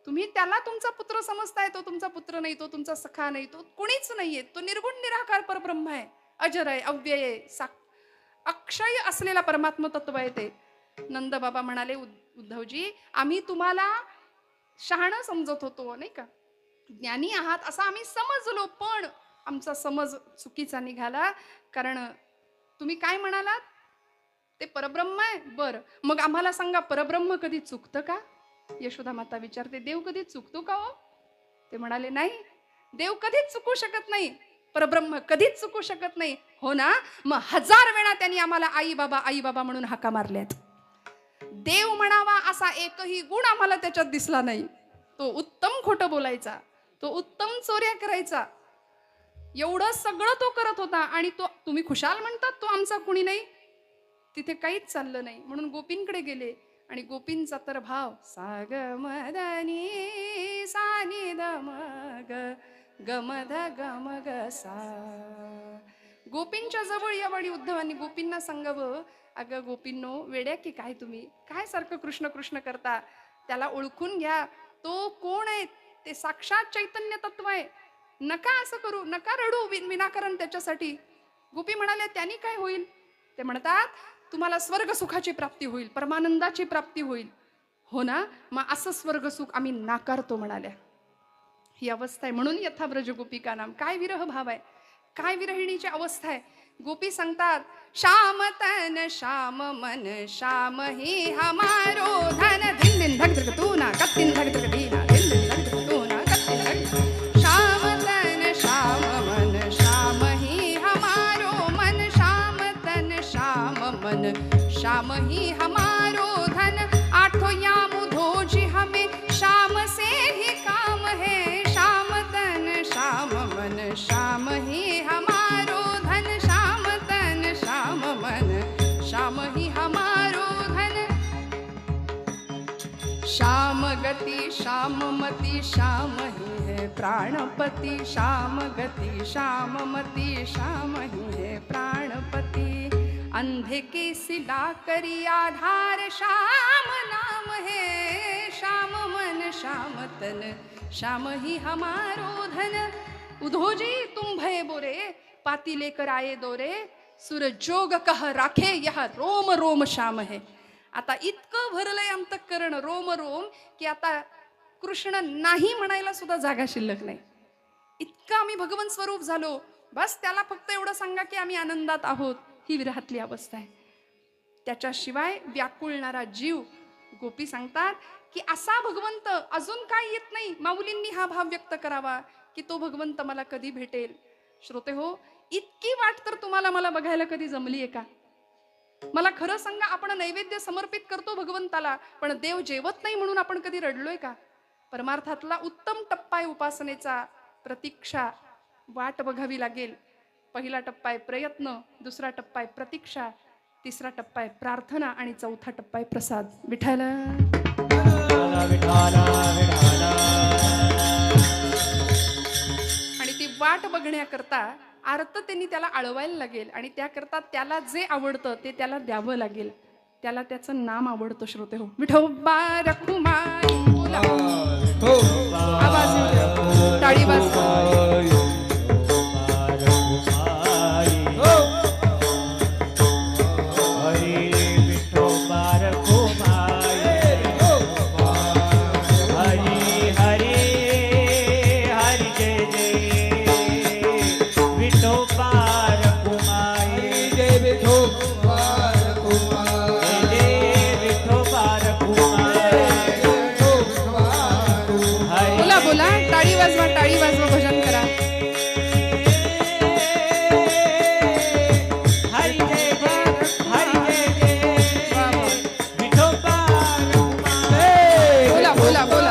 तुम्ही त्याला तुमचा पुत्र समजताय, तो तुमचा पुत्र नाही, तो तुमचा सखा नाही, तो कोणीच नाहीये. तो निर्गुण निराकार परब्रह्म आहे, अजर आहे, अव्यय आहे, अक्षय असलेला परमात्म तत्व आहे ते. नंदबाबा म्हणाले, उद्धवजी आम्ही तुम्हाला शहाणं समजत होतो नाही का, ज्ञानी आहात असं आम्ही समजलो, पण आमचा समज चुकीचा निघाला. कारण तुम्ही काय म्हणालात, ते परब्रह्म आहे. बरं, मग आम्हाला सांगा, परब्रह्म कधी चुकतं का? यशोदा माता विचारते, देव कधी चुकतो का हो? ते म्हणाले, नाही, देव कधीच चुकू शकत नाही, परब्रह्म कधीच चुकू शकत नाही. हो ना, मग 1000 वेळा त्यांनी आम्हाला आई बाबा म्हणून हाका मारल्यात. देव म्हणावा असा एकही गुण आम्हाला त्याच्यात दिसला नाही. तो उत्तम खोटं बोलायचा, तो उत्तम चोऱ्या करायचा. एवढं सगळं तो करत होता आणि तो तुम्ही खुशाल म्हणतात तो आमचा कुणी नाही. तिथे काहीच चाललं नाही म्हणून गोपींकडे गेले आणि गोपींचा तर भाव साग मदनी सानी मग गमध गमग सा. गोपींच्या जवळ यावं आणि उद्धवांनी गोपींना सांगावं, अगं गोपींनो, वेड्या की काय तुम्ही, काय सारखं कृष्ण कृष्ण करता, त्याला ओळखून घ्या, तो कोण आहे, ते साक्षात चैतन्य तत्व आहे, नका असं करू, नका रडू विनाकारण त्याच्यासाठी. गोपी म्हणाल्या, त्यांनी काय होईल? ते म्हणतात, तुम्हाला स्वर्ग सुखाची प्राप्ती होईल, परमानंदाची प्राप्ती होईल. हो ना, मग असं स्वर्ग सुख आम्ही नाकारतो म्हणाल्या. ही अवस्था आहे. म्हणून यथाव्रज गोपिका नाम. काय विरह भाव आहे, काय विरहिणीची अवस्था आहे. गोपी सांगतात, श्याम तन श्याम मन श्याम ही हमारो धन. दिन दिन धक धक तू ना कत्तिन धक धक दीना, दिन दिन धक धक तू ना कत्तिन धक. श्याम तन श्याम मन श्याम ही हमारो मन, श्याम तन श्याम मन श्याम ही हमारो धन. आठो याम धोजी हमें श्याम से ही काम है. श्याम तन श्याम मन श्याम ही हमारो धन, श्याम तन श्याम मन श्याम ही हमारो धन. श्याम गति श्याम मति श्याम ही है प्राणपति. श्याम गति श्याम मति श्याम ही है प्राणपति. अंधे के सिला करी आधार श्याम नाम है. श्याम मन श्याम तन श्याम ही हमारो धन. उधोजी तुम भय बोरे पाती लेकर आए दोरे, सुर जोग कह राखे यह रोम रोम श्याम है. आता इतकं भरलंय अंतःकरण रोम रोम की आता कृष्ण नाही म्हणायला सुद्धा जागा शिल्लक नाही. इतकं आम्ही भगवंत स्वरूप झालो, बस त्याला फक्त एवढं सांगा की आम्ही आनंदात आहोत. ही विरहातली अवस्था आहे. त्याच्याशिवाय व्याकुळणारा जीव. गोपी सांगतात की असा भगवंत अजून काय येत नाही. माऊलींनी हा भाव व्यक्त करावा की तो भगवंत मला कधी भेटेल. श्रोते हो, इतकी वाट तर तुम्हाला मला बघायला कधी जमली आहे का? मला खरं सांगा, आपण नैवेद्य समर्पित करतो भगवंताला, पण देव जेवत नाही म्हणून आपण कधी रडलोय का? परमार्थातला उत्तम टप्पा आहे उपासनेचा. प्रतीक्षा, वाट बघावी लागेल. पहिला टप्पा आहे प्रयत्न, दुसरा टप्पा आहे प्रतीक्षा, तिसरा टप्पा आहे प्रार्थना आणि चौथा टप्पा आहे प्रसाद. विठ्ठल आणि ती वाट बघण्याकरता अर्थ त्यांनी त्याला आळवायला लागेल आणि त्याकरता त्याला जे आवडतं ते त्याला द्यावं लागेल. त्याला त्याचं नाम आवडतं. श्रोते हो, विठोबा रखुमाई बोला. आवाज येऊ द्या. टाळी वाजवा. टाळी वाजवा, टाळी वाजवा, भजन करा. बोला बोला बोला.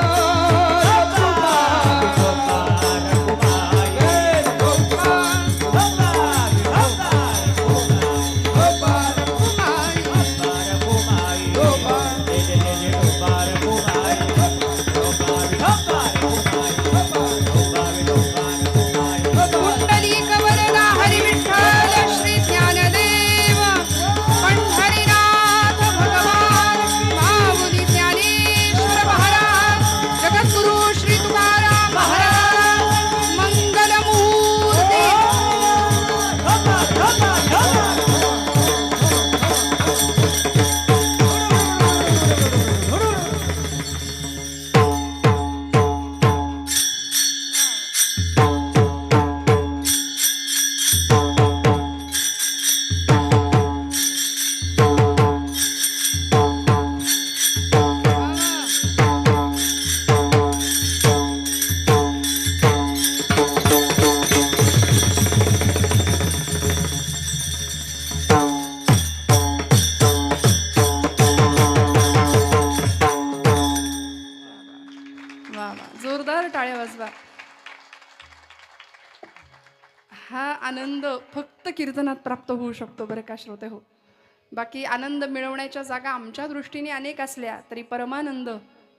हा आनंद फक्त कीर्तनात प्राप्त होऊ शकतो बरं का श्रोते हो. बाकी आनंद मिळवण्याच्या जागा आमच्या दृष्टीने अनेक असल्या तरी परमानंद,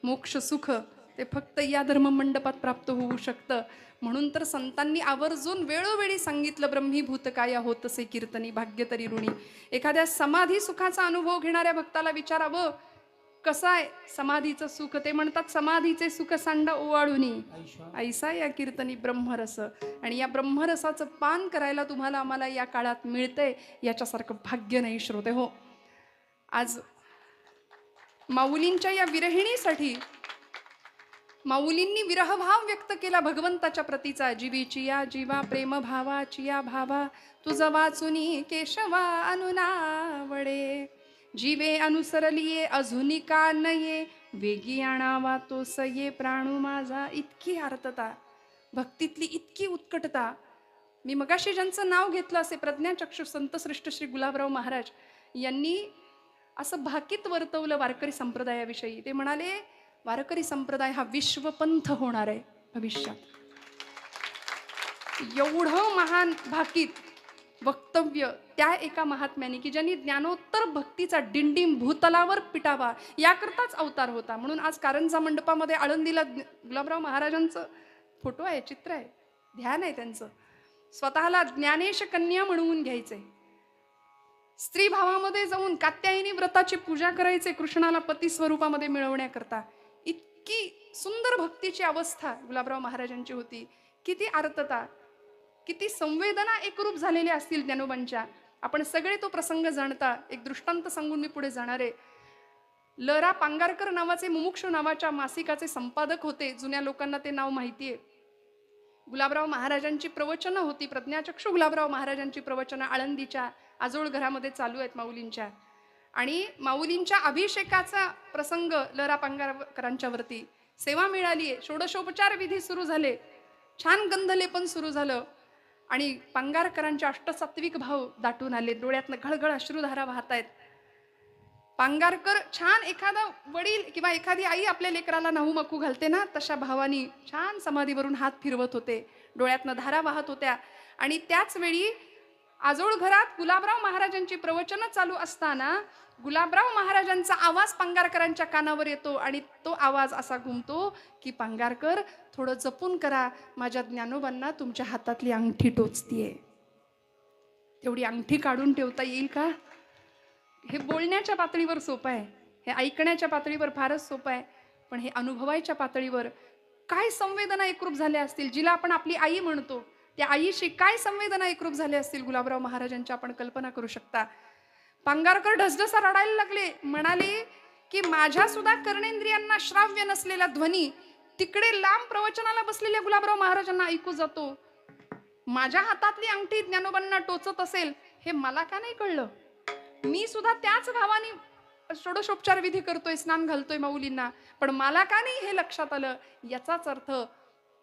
मोक्ष, सुख ते फक्त या धर्ममंडपात प्राप्त होऊ शकतं. म्हणून तर संतांनी आवर्जून वेळोवेळी सांगितलं, ब्रह्मीभूत काया होतसे कीर्तनी भाग्य तरी ऋणी. एखाद्या समाधी सुखाचा अनुभव घेणाऱ्या भक्ताला विचारावं, कसं आहे समाधीचं सुख? ते म्हणतात, समाधीचे सुख सांडा ओवाळुनी ऐसा या कीर्तनी ब्रह्मरस. आणि या ब्रह्मरसाचं पान करायला तुम्हाला आम्हाला या काळात मिळतंय, याच्यासारखं भाग्य नाही श्रोते हो. आज माऊलींच्या या विरहिणीसाठी माऊलींनी विरहभाव व्यक्त केला भगवंताच्या प्रतीचा. जीवीची या जीवा प्रेम भावाची या भावा, तुझ वाचुनी केशवा अनुनावडे. जीवे अनुसरलिये अजूनी का नये, वेगी आणावा तो सये प्राणू माझा. इतकी आर्तता, भक्तीतली इतकी उत्कटता. मी मगाशी ज्यांचं नाव घेतलं असे प्रज्ञाचक्षु संतश्रेष्ठ श्री गुलाबराव महाराज यांनी असं भाकीत वर्तवलं वारकरी संप्रदायाविषयी. ते म्हणाले, वारकरी संप्रदाय हा विश्वपंथ होणार आहे भविष्यात. एवढं महान भाकीत वक्तव्य त्या एका महात्म्याने की ज्यांनी ज्ञानोत्तर भक्तीचा डिंडीम भूतलावर पिटावा याकरताच अवतार होता. म्हणून आज कारंजा मंडपामध्ये आळंदीला गुलाबराव महाराजांचं फोटो आहे, चित्र आहे, ध्यान आहे त्यांचं. स्वतःला ज्ञानेश कन्या म्हणवून घ्यायचे, स्त्री भावामध्ये जाऊन कात्यायनी व्रताची पूजा करायचे कृष्णाला पती स्वरूपामध्ये मिळवण्याकरता. इतकी सुंदर भक्तीची अवस्था गुलाबराव महाराजांची होती. किती आर्तता, किती संवेदना एकरूप झालेल्या असतील ज्ञानोबांच्या. आपण सगळे तो प्रसंग जाणता. एक दृष्टांत सांगून मी पुढे जाणार आहे. ल.रा. पांगारकर नावाचे मुमुक्षु नावाच्या मासिकाचे संपादक होते. जुन्या लोकांना ते नाव माहितीये. गुलाबराव महाराजांची प्रवचनं होती, प्रज्ञाचक्षु गुलाबराव महाराजांची प्रवचनं आळंदीच्या आजोळ घरामध्ये चालू आहेत माऊलींच्या. आणि माऊलींच्या अभिषेकाचा प्रसंग ल.रा. पांगारकरांच्या वरती सेवा मिळाली आहे. षोडशोपचार विधी सुरू झाले, छान गंधलेपन सुरू झालं आणि पांगारकरांचे अष्टसात्विक भाव दाटून आले. डोळ्यातनं घळघळ अश्रुधारा वाहत आहेत. पांगारकर छान, एखादा वडील किंवा एखादी आई आपल्या लेकराला नाहूमाकू घालते ना, तशा भावानी छान समाधीवरून हात फिरवत होते, डोळ्यातनं धारा वाहत होत्या. आणि त्याच वेळी आजोळ घरात गुलाबराव महाराजांची प्रवचनं चालू असताना गुलाबराव महाराजांचा आवाज पांगारकरांच्या कानावर येतो आणि तो आवाज असा घुमतो की, पांगारकर थोडं जपून करा, माझ्या ज्ञानोबांना तुमच्या हातातली अंगठी टोचतीये. तेवढी अंगठी काढून ठेवता येईल का? हे बोलण्याच्या पातळीवर सोपं आहे, हे ऐकण्याच्या पातळीवर फारच सोपं आहे, पण हे अनुभवायच्या पातळीवर काय संवेदना एकरूप झाल्या असतील. जिला आपण आपली आई म्हणतो त्या आईशी काय संवेदना एकरूप झाल्या असतील गुलाबराव महाराजांच्या, आपण कल्पना करू शकता. पांगारकर ढसढसा रडायला लागले. म्हणाले की माझ्या सुद्धा कर्णेंद्रियांना श्राव्य नसलेला ध्वनी तिकडे लांब प्रवचनाला बसलेल्या गुलाबराव महाराजांना ऐकू जातो. माझ्या हातातली अंगठी ज्ञानोबांना टोचत असेल हे मला का नाही कळलं? मी सुद्धा त्याच भावाने षोडशोपचार विधी करतोय, स्नान घालतोय माऊलींना, पण मला का नाही हे लक्षात आलं? याचाच अर्थ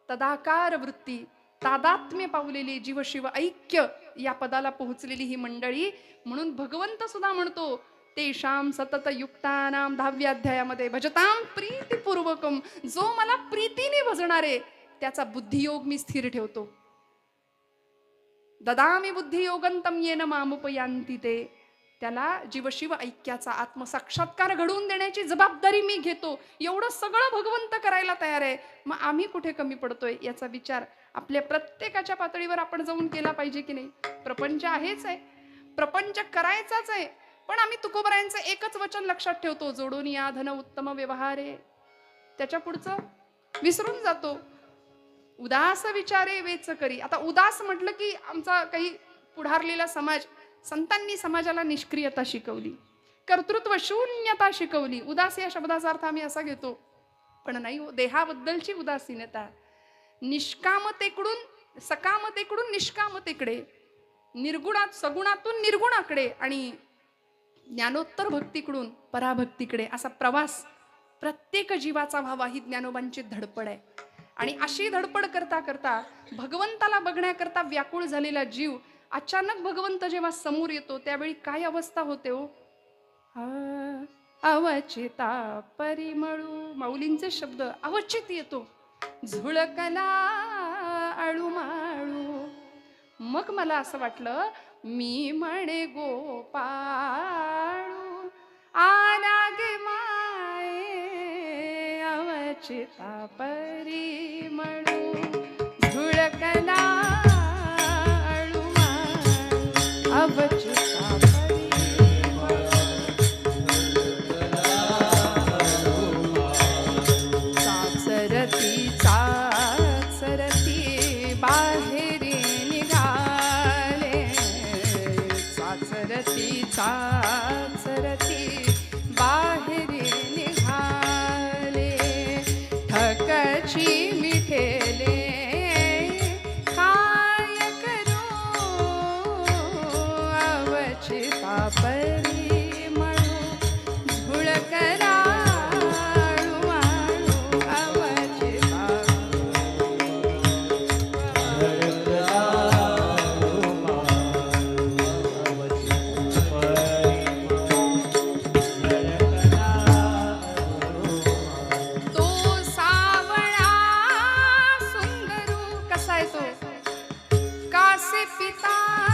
तदाकार वृत्ती, तादात्म्य पावलेली जीवशिव ऐक्य या पदाला पोहोचलेली ही मंडळी. म्हणून भगवंत सुद्धा म्हणतो, तेषाम सतत युक्तानाम 10व्या अध्यायामध्ये भजताम प्रीतिपूर्वकम, जो मला प्रीतीने भजणारे त्याचा बुद्धियोग मी स्थिर ठेवतो. ददामी बुद्धियोगंतम येन मामुपयांती ते, त्याला जीवशिव ऐक्याचा आत्मसाक्षात्कार घडवून देण्याची जबाबदारी मी घेतो. एवढं सगळं भगवंत करायला तयार आहे, मग आम्ही कुठे कमी पडतोय याचा विचार आपल्या प्रत्येकाच्या पातळीवर आपण जाऊन केला पाहिजे की नाही. प्रपंच आहेच आहे, प्रपंच करायचाच आहे, पण आम्ही तुकोबरायांचं एकच वचन लक्षात ठेवतो, जोडून या धन उत्तम व्यवहारे. त्याच्या पुढचं विसरून जातो. उदास विचारे वेच करी. आता उदास म्हटलं की आमचा काही पुढारलेला समाज, संतांनी समाजाला निष्क्रियता शिकवली, कर्तृत्व शून्यता शिकवली. उदास या शब्दाचा अर्थ आम्ही असा घेतो, पण नाही, देहाबद्दलची उदासीनता. निष्कामतेकडून सकामतेकडून निष्कामतेकडे, निर्गुणात सगुणातून निर्गुणाकडे आणि ज्ञानोत्तर भक्तीकडून पराभक्तीकडे असा प्रवास प्रत्येक जीवाचा व्हावा ही ज्ञानोबांची धडपड आहे. आणि अशी धडपड करता करता भगवंताला बघण्याकरता व्याकुळ झालेला जीव अचानक भगवंत जेव्हा समोर येतो त्यावेळी काय अवस्था होते हो? अवचिता परिमळू, माऊलींचे शब्द, अवचित येतो. झुळकला आळू माळू मग मला असं वाटलं, मी म्हणे गोपाळू आला गे माये अवचिता परी म्हणू झुळकला अळूमा अवचिता परी चाचरती बाहेर निघाले चाचरती बाहेर निघाले ठकची मिठेले काय करू अवचिता परी म्हणू झुळकला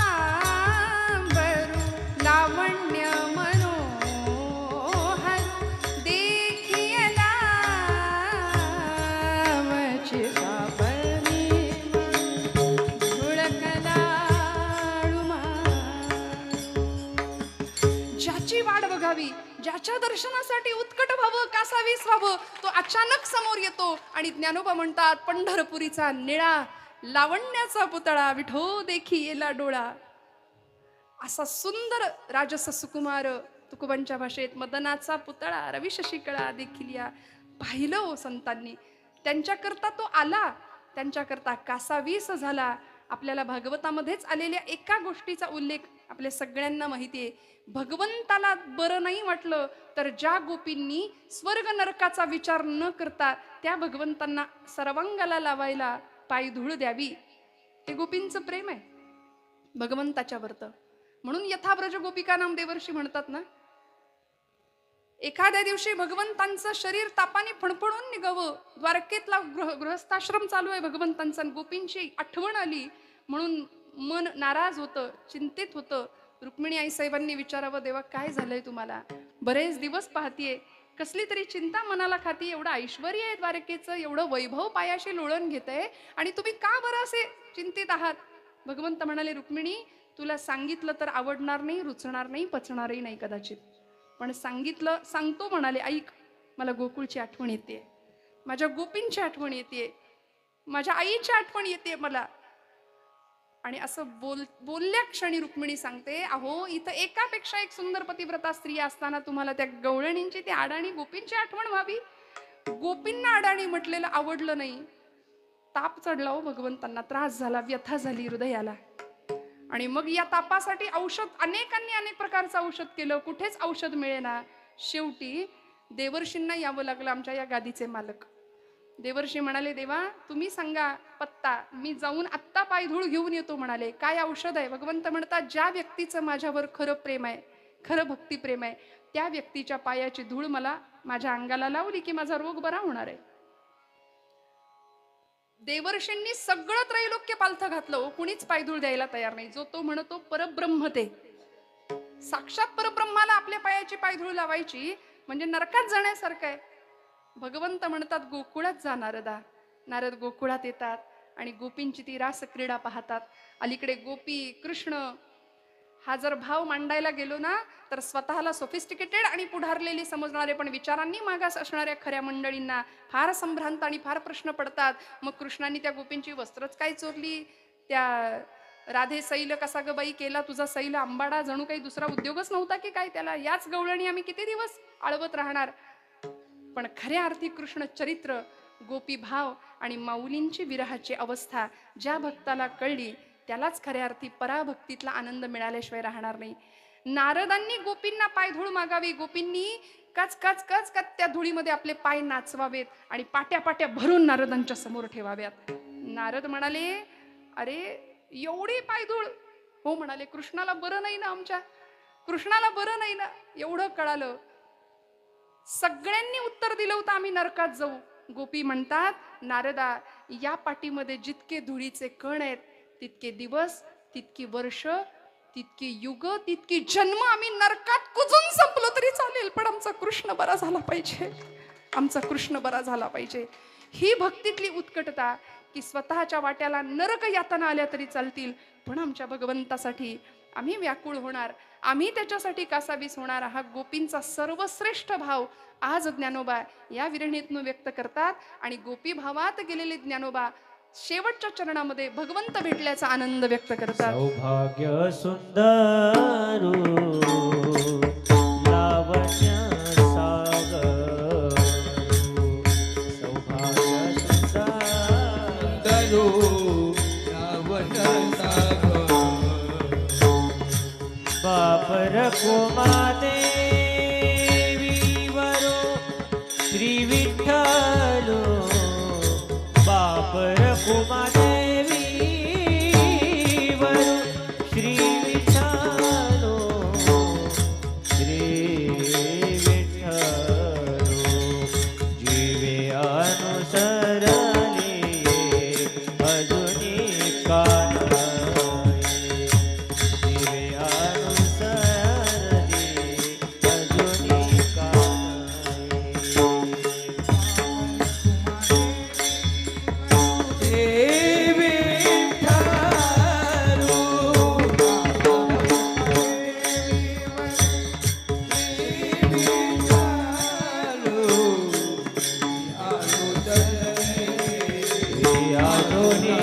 पितांबरू लावण्य मनोहर देखियला अवचिता परी झुळकला ज्याची वाट बघावी, ज्याच्या दर्शनासाठी उत्कट व्हावं, कासावीस व्हावं, तो अचानक समोर येतो आणि ज्ञानोबा म्हणतात, पंढरपुरीचा निळा लावण्याचा पुतळा विठो देखी येला डोळा. असा सुंदर राजस सुकुमार, तुकोबांच्या भाषेत मदनाचा पुतळा रवी शशिकळा देखील या पाहिलं हो संतांनी. त्यांच्याकरता तो आला, त्यांच्याकरता कासावीस झाला. आपल्याला भागवतामध्येच आलेल्या एका गोष्टीचा उल्लेख आपल्या सगळ्यांना माहिती आहे. भगवंताला बरं नाही वाटलं तर ज्या गोपींनी स्वर्ग नरकाचा विचार न करता त्या भगवंतांना सर्वांगाला लावायला पायधूळ द्यावी, हे गोपींचं प्रेम आहे भगवंताच्या वरत. म्हणून यथाब्रज गोपिका नाम देवर्षी म्हणतात ना, एखाद्या दिवशी भगवंतांचं शरीर तापाने फणफणून निघावं, द्वारकेतला गृहस्थाश्रम चालू आहे भगवंतांचा, गोपींची आठवण आली म्हणून मन नाराज होतं, चिंतित होतं. रुक्मिणी आई साहेबांनी विचारावं, देवा काय झालंय तुम्हाला, बरेच दिवस पाहतीये, कसली तरी चिंता मनाला खाती, एवढं ऐश्वर्य आहे द्वारकेचं, एवढं वैभव पायाशी लोळण घेतंय आणि तुम्ही का बरं असे चिंतित आहात. भगवंत म्हणाले, रुक्मिणी तुला सांगितलं तर आवडणार नाही, रुचणार नाही, पचणारही नाही कदाचित, पण सांगितलं सांगतो. म्हणाले, ऐक, मला गोकुळची आठवण येते, माझ्या गोपींची आठवण येते, माझ्या आईची आठवण येते मला. आणि असं बोलल्या क्षणी रुक्मिणी सांगते, अहो इथं एकापेक्षा एक सुंदर पतिव्रता स्त्री असताना तुम्हाला त्या गवळणींची, त्या अडाणी गोपींची आठवण व्हावी. गोपींना अडाणी म्हटलेलं आवडलं नाही, ताप चढला हो भगवंतांना, त्रास झाला, व्यथा झाली हृदयाला. आणि मग या तापासाठी औषध, अनेकांनी अनेक प्रकारचं औषध केलं, कुठेच औषध मिळेना. शेवटी देवर्षींना यावं लागलं, आमच्या या गादीचे मालक. देवर्षी म्हणाले, देवा तुम्ही सांगा पत्ता, मी जाऊन आत्ता पायधूळ घेऊन येतो. म्हणाले, काय औषध आहे. भगवंत म्हणतात, ज्या व्यक्तीचं माझ्यावर खरं प्रेम आहे, खरं भक्ती प्रेम आहे, त्या व्यक्तीच्या पायाची धूळ मला माझ्या अंगाला लावली की माझा रोग बरा होणार आहे. देवर्षींनी सगळं त्रैलोक्य पालथं घातलं, कुणीच पायधूळ द्यायला तयार नाही. जो तो म्हणतो परब्रह्म, ते साक्षात परब्रह्माला आपल्या पायाची पायधूळ लावायची म्हणजे नरकात जाण्यासारखं आहे. भगवंत म्हणतात, गोकुळात जा नारदा. नारद गोकुळात येतात आणि गोपींची ती रास क्रीडा पाहतात. अलीकडे गोपी कृष्ण हा जर भाव मांडायला गेलो ना, तर स्वतःला सोफिस्टिकेटेड आणि पुढारलेली समजणारे पण विचारांनी मागास असणाऱ्या खऱ्या मंडळींना फार संभ्रांत आणि फार प्रश्न पडतात. मग कृष्णांनी त्या गोपींची वस्त्रच काय चोरली, त्या राधे सैल कसा ग बाई केला तुझा सैल आंबाडा, जणू काही दुसरा उद्योगच नव्हता की काय त्याला, याच गवळणी आम्ही किती दिवस आळवत राहणार. पण खऱ्या अर्थी कृष्ण चरित्र, गोपी भाव आणि माऊलींची विरहाची अवस्था ज्या भक्ताला कळली त्यालाच खऱ्या अर्थी पराभक्तीतला आनंद मिळाल्याशिवाय राहणार नाही. नारदांनी गोपींना पायधूळ मागावी, गोपींनी कच कच कच कच त्या धुळीमध्ये आपले पाय नाचवावेत आणि पाट्या पाट्या भरून नारदांच्या समोर ठेवाव्यात. नारद म्हणाले, अरे एवढी पायधूळ. हो म्हणाले, कृष्णाला बरं नाही ना, आमच्या कृष्णाला बरं नाही ना. एवढं कळालं, सगळ्यांनी उत्तर दिलं होतं आम्ही नरकात जाऊ. गोपी म्हणतात, नारदा या पाठीमध्ये जितके धुळीचे कण आहेत तितके दिवस, तितकी वर्ष, तितकी युग, तितकी जन्म आम्ही नरकात कुजून संपलो तरी चालेल, पण आमचा कृष्ण बरा झाला पाहिजे, आमचा कृष्ण बरा झाला पाहिजे. ही भक्तीतली उत्कटता की स्वतःच्या वाट्याला नरक यातना आल्या तरी चालतील, पण आमच्या भगवंतासाठी आम्ही व्याकुळ होणार, आम्ही त्याच्यासाठी कासावीस होणार. हा गोपींचा सर्वश्रेष्ठ भाव आज ज्ञानोबा या विरणीतून व्यक्त करतात. आणि गोपी भावात गेलेले ज्ञानोबा शेवटच्या चरणामध्ये भगवंत भेटल्याचा आनंद व्यक्त करतात. सौभाग्य सुंदरू लावण्य सागर, सौभाग्य सुंदर दरो रावण सागर बापर कुमादेवी वरो श्री विठ्ठल, बापर कुमादेवी वरो श्री विठ्ठल, श्री विठ्ठल जीवे अनुसरले अजुनी कानाई, जीवे अनुसरले अजुनी कानाई. देवी विठ्ठलू आलोनी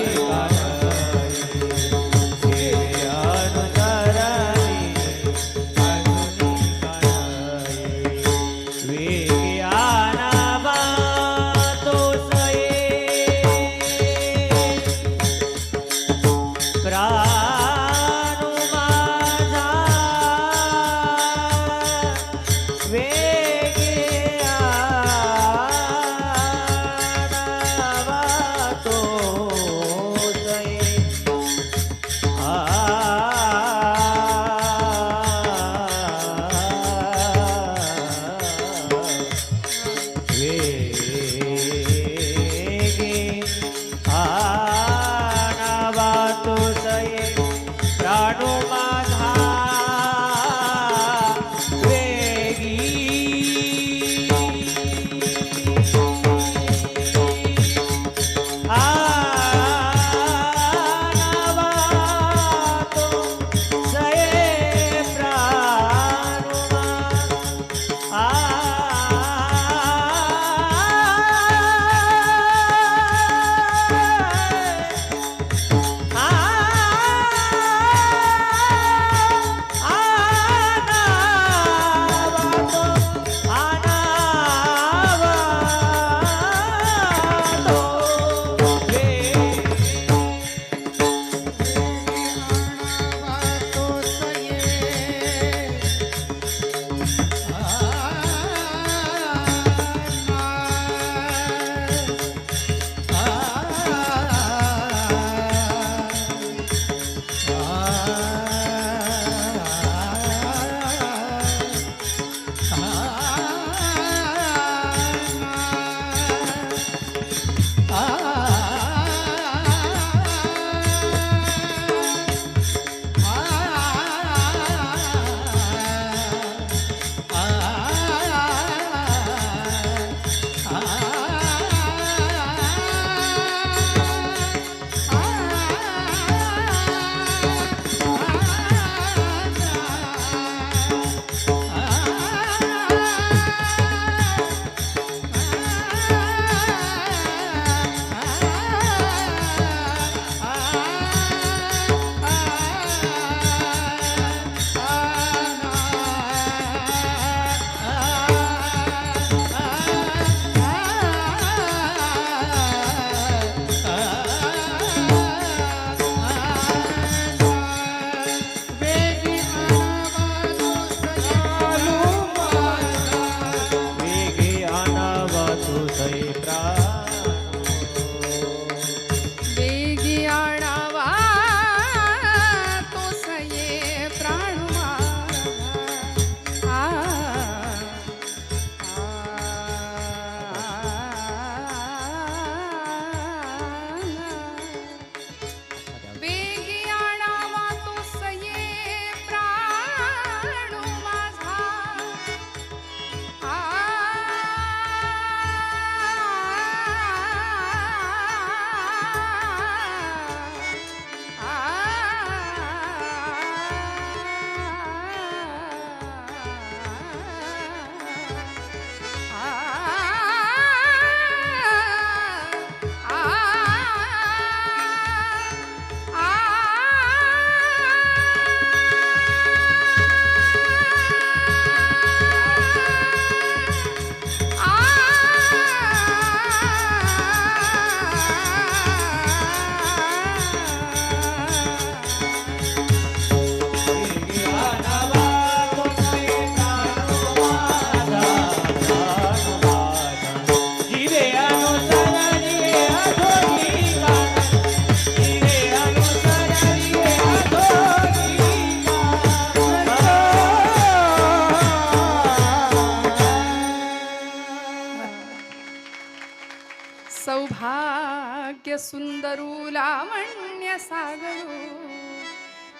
सुंदरू लावण्य सागरू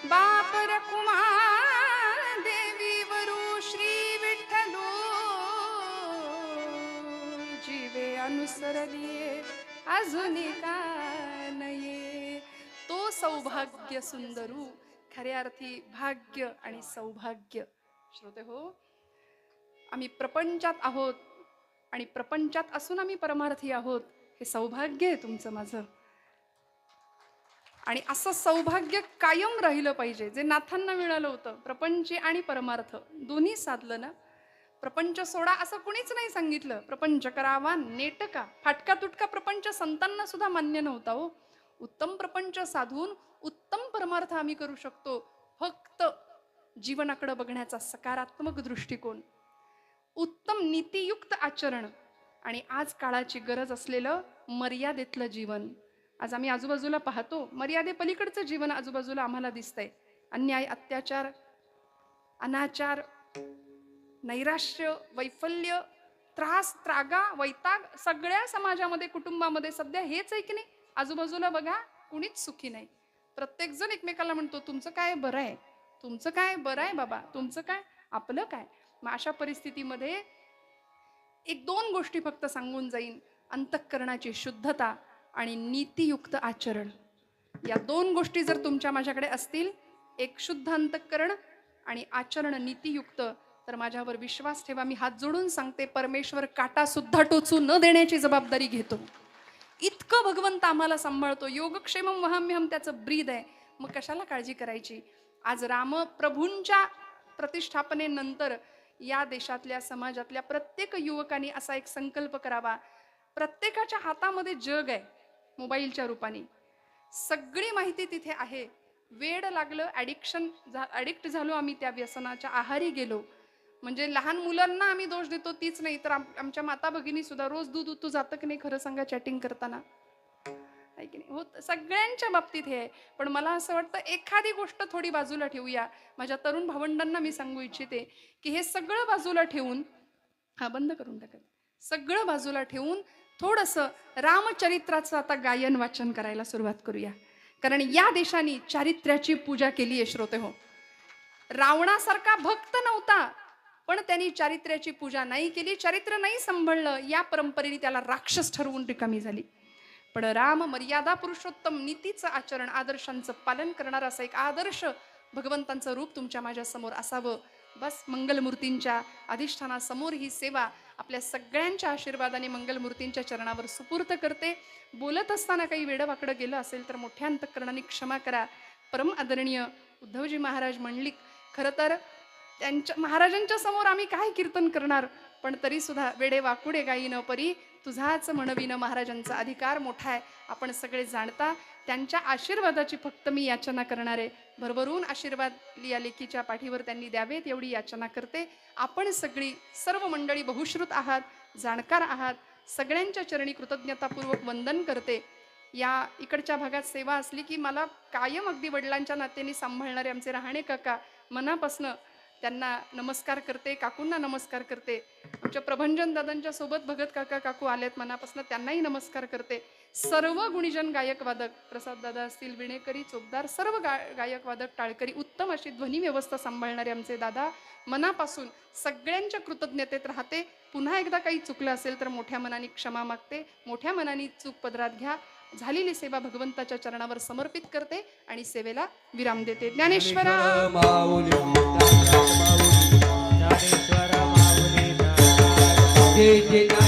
बाप रकुमार देवीवरू श्री विठ्ठलू जीवे अनुसरलिये अजूनी का नये. तो सौभाग्य सुंदरू खऱ्या अर्थी भाग्य आणि सौभाग्य. श्रोते हो, आम्ही प्रपंचात आहोत आणि प्रपंचात असून आम्ही परमार्थी आहोत. हे सौभाग्य आहे तुमचं माझं. आणि असं सौभाग्य कायम राहिलं पाहिजे, जे नाथांना मिळालं होतं. प्रपंची आणि परमार्थ दोन्ही साधलं ना. प्रपंच सोडा असं कुणीच नाही सांगितलं. प्रपंच करावा नेटका. फाटका तुटका प्रपंच संतांना सुद्धा मान्य नव्हता हो. उत्तम प्रपंच साधून उत्तम परमार्थ आम्ही करू शकतो. फक्त जीवनाकडे बघण्याचा सकारात्मक दृष्टिकोन, उत्तम नीतियुक्त आचरण आणि आज काळाची गरज असलेलं मर्यादेतलं जीवन. आज आम्ही आजूबाजूला पाहतो, मर्यादेपलीकडचं जीवन आजूबाजूला आम्हाला दिसतंय. अन्याय, अत्याचार, अनाचार, नैराश्य, वैफल्य, त्रास, त्रागा, वैताग सगळ्या समाजामध्ये, कुटुंबामध्ये सध्या हेच आहे की नाही. आजूबाजूला बघा, कुणीच सुखी नाही. प्रत्येक जण एकमेकाला म्हणतो तुमचं काय बरं आहे, तुमचं काय बरं आहे बाबा, तुमचं काय, आपलं काय. मग अशा परिस्थितीमध्ये एक दोन गोष्टी फक्त सांगून जाईन. अंतःकरणाची शुद्धता आणि नीतियुक्त आचरण. या दोन गोष्टी जर तुमच्या माझ्याकडे असतील, एक शुद्ध अंतःकरण आणि आचरण नीतियुक्त, तर माझ्यावर विश्वास ठेवा. मी हात जोडून सांगते, परमेश्वर काटा सुद्धा टोचू न देण्याची जबाबदारी घेतो. इतकं भगवंत आम्हाला सांभाळतो. योगक्षेमम वहाम्यहम त्याचं ब्रीद आहे. मग कशाला काळजी करायची. आज रामप्रभूंच्या प्रतिष्ठापनेनंतर या देशातल्या, समाजातल्या प्रत्येक युवकांनी असा एक संकल्प करावा. प्रत्येकाच्या हातामध्ये जग आहे मोबाईलच्या रूपाने. सगळी माहिती तिथे आहे. वेड लागलं, ॲडिक्ट झालो आम्ही, त्या व्यसनाच्या आहारी गेलो. म्हणजे लहान मुलांना आम्ही दोष देतो तीच नाही, तर आमच्या माता भगिनी सुद्धा रोज दूध उतू जातं की नाही, खरं सांगा, चॅटिंग करताना आहे की नाही. हो, सगळ्यांच्या बाबतीत हे आहे. पण मला असं वाटतं एखादी गोष्ट थोडी बाजूला ठेवूया. माझ्या तरुण भावंडांना मी सांगू इच्छिते की हे सगळं बाजूला ठेवून, हा बंद करून टाकत, सगळं बाजूला ठेवून थोडंसं रामचरित्राचं आता गायन वाचन करायला सुरुवात करूया. कारण या देशाने चारित्र्याची पूजा केली आहे. श्रोते हो, रावणासारखा भक्त नव्हता, पण त्यांनी चारित्र्याची पूजा नाही केली, चरित्र नाही सांभाळलं. या परंपरेने त्याला राक्षस ठरवून रिकामी झाली. पण राम मर्यादा पुरुषोत्तम, नीतीचं आचरण, आदर्शांचं पालन करणारं असं एक आदर्श भगवंतांचं रूप तुमच्या माझ्या समोर असावं. बस मंगलमूर्तींच्या अधिष्ठानासमोर ही सेवा आपल्या सगळ्यांच्या आशीर्वादाने मंगलमूर्तींच्या चरणावर सुपूर्त करते. बोलत असताना काही वेडवाकडं गेलं असेल तर मोठ्या अंतःकरणाने क्षमा करा. परम आदरणीय उद्धवजी महाराज मंडलिक, खरं तर त्यांच्या महाराजांच्या समोर आम्ही काय कीर्तन करणार, पण तरी सुद्धा वेडे वाकुडे गायीनं परी तुझाच म्हणविनं. महाराजांचा अधिकार मोठा आहे, आपण सगळे जाणता. त्यांच्या आशीर्वादाची फक्त मी याचना करणार आहे. भरभरून आशीर्वाद या लेकीच्या पाठीवर त्यांनी द्यावेत एवढी याचना करते. आपण सगळी सर्व मंडळी बहुश्रुत आहात, जाणकार आहात. सगळ्यांच्या चरणी कृतज्ञतापूर्वक वंदन करते. या इकडच्या भागात सेवा असली की मला कायम अगदी वडिलांच्या नात्याने सांभाळणारे आमचे रहाणे काका, मनापासनं त्यांना नमस्कार करते, काकूंना नमस्कार करते. आमच्या प्रभंजन दादांच्या सोबत भगत काका काकू आलेत, मनापासून त्यांनाही नमस्कार करते. सर्व गुणीजन गायक वादक, प्रसाद दादा असतील, विणेकरी, चोपदार, सर्व गायक वादक, टाळकरी, उत्तम अशी ध्वनी व्यवस्था सांभाळणारे आमचे दादा, मनापासून सगळ्यांच्या कृतज्ञतेत राहते. पुन्हा एकदा काही चुकलं असेल तर मोठ्या मनाने क्षमा मागते. मोठ्या मनाने चूक पदरात घ्या. झालेली सेवा भगवंताच्या चरणावर समर्पित करते आणि सेवेला विराम देते. ज्ञानेश्वरा ज्ञानेश्वर माऊली जय जय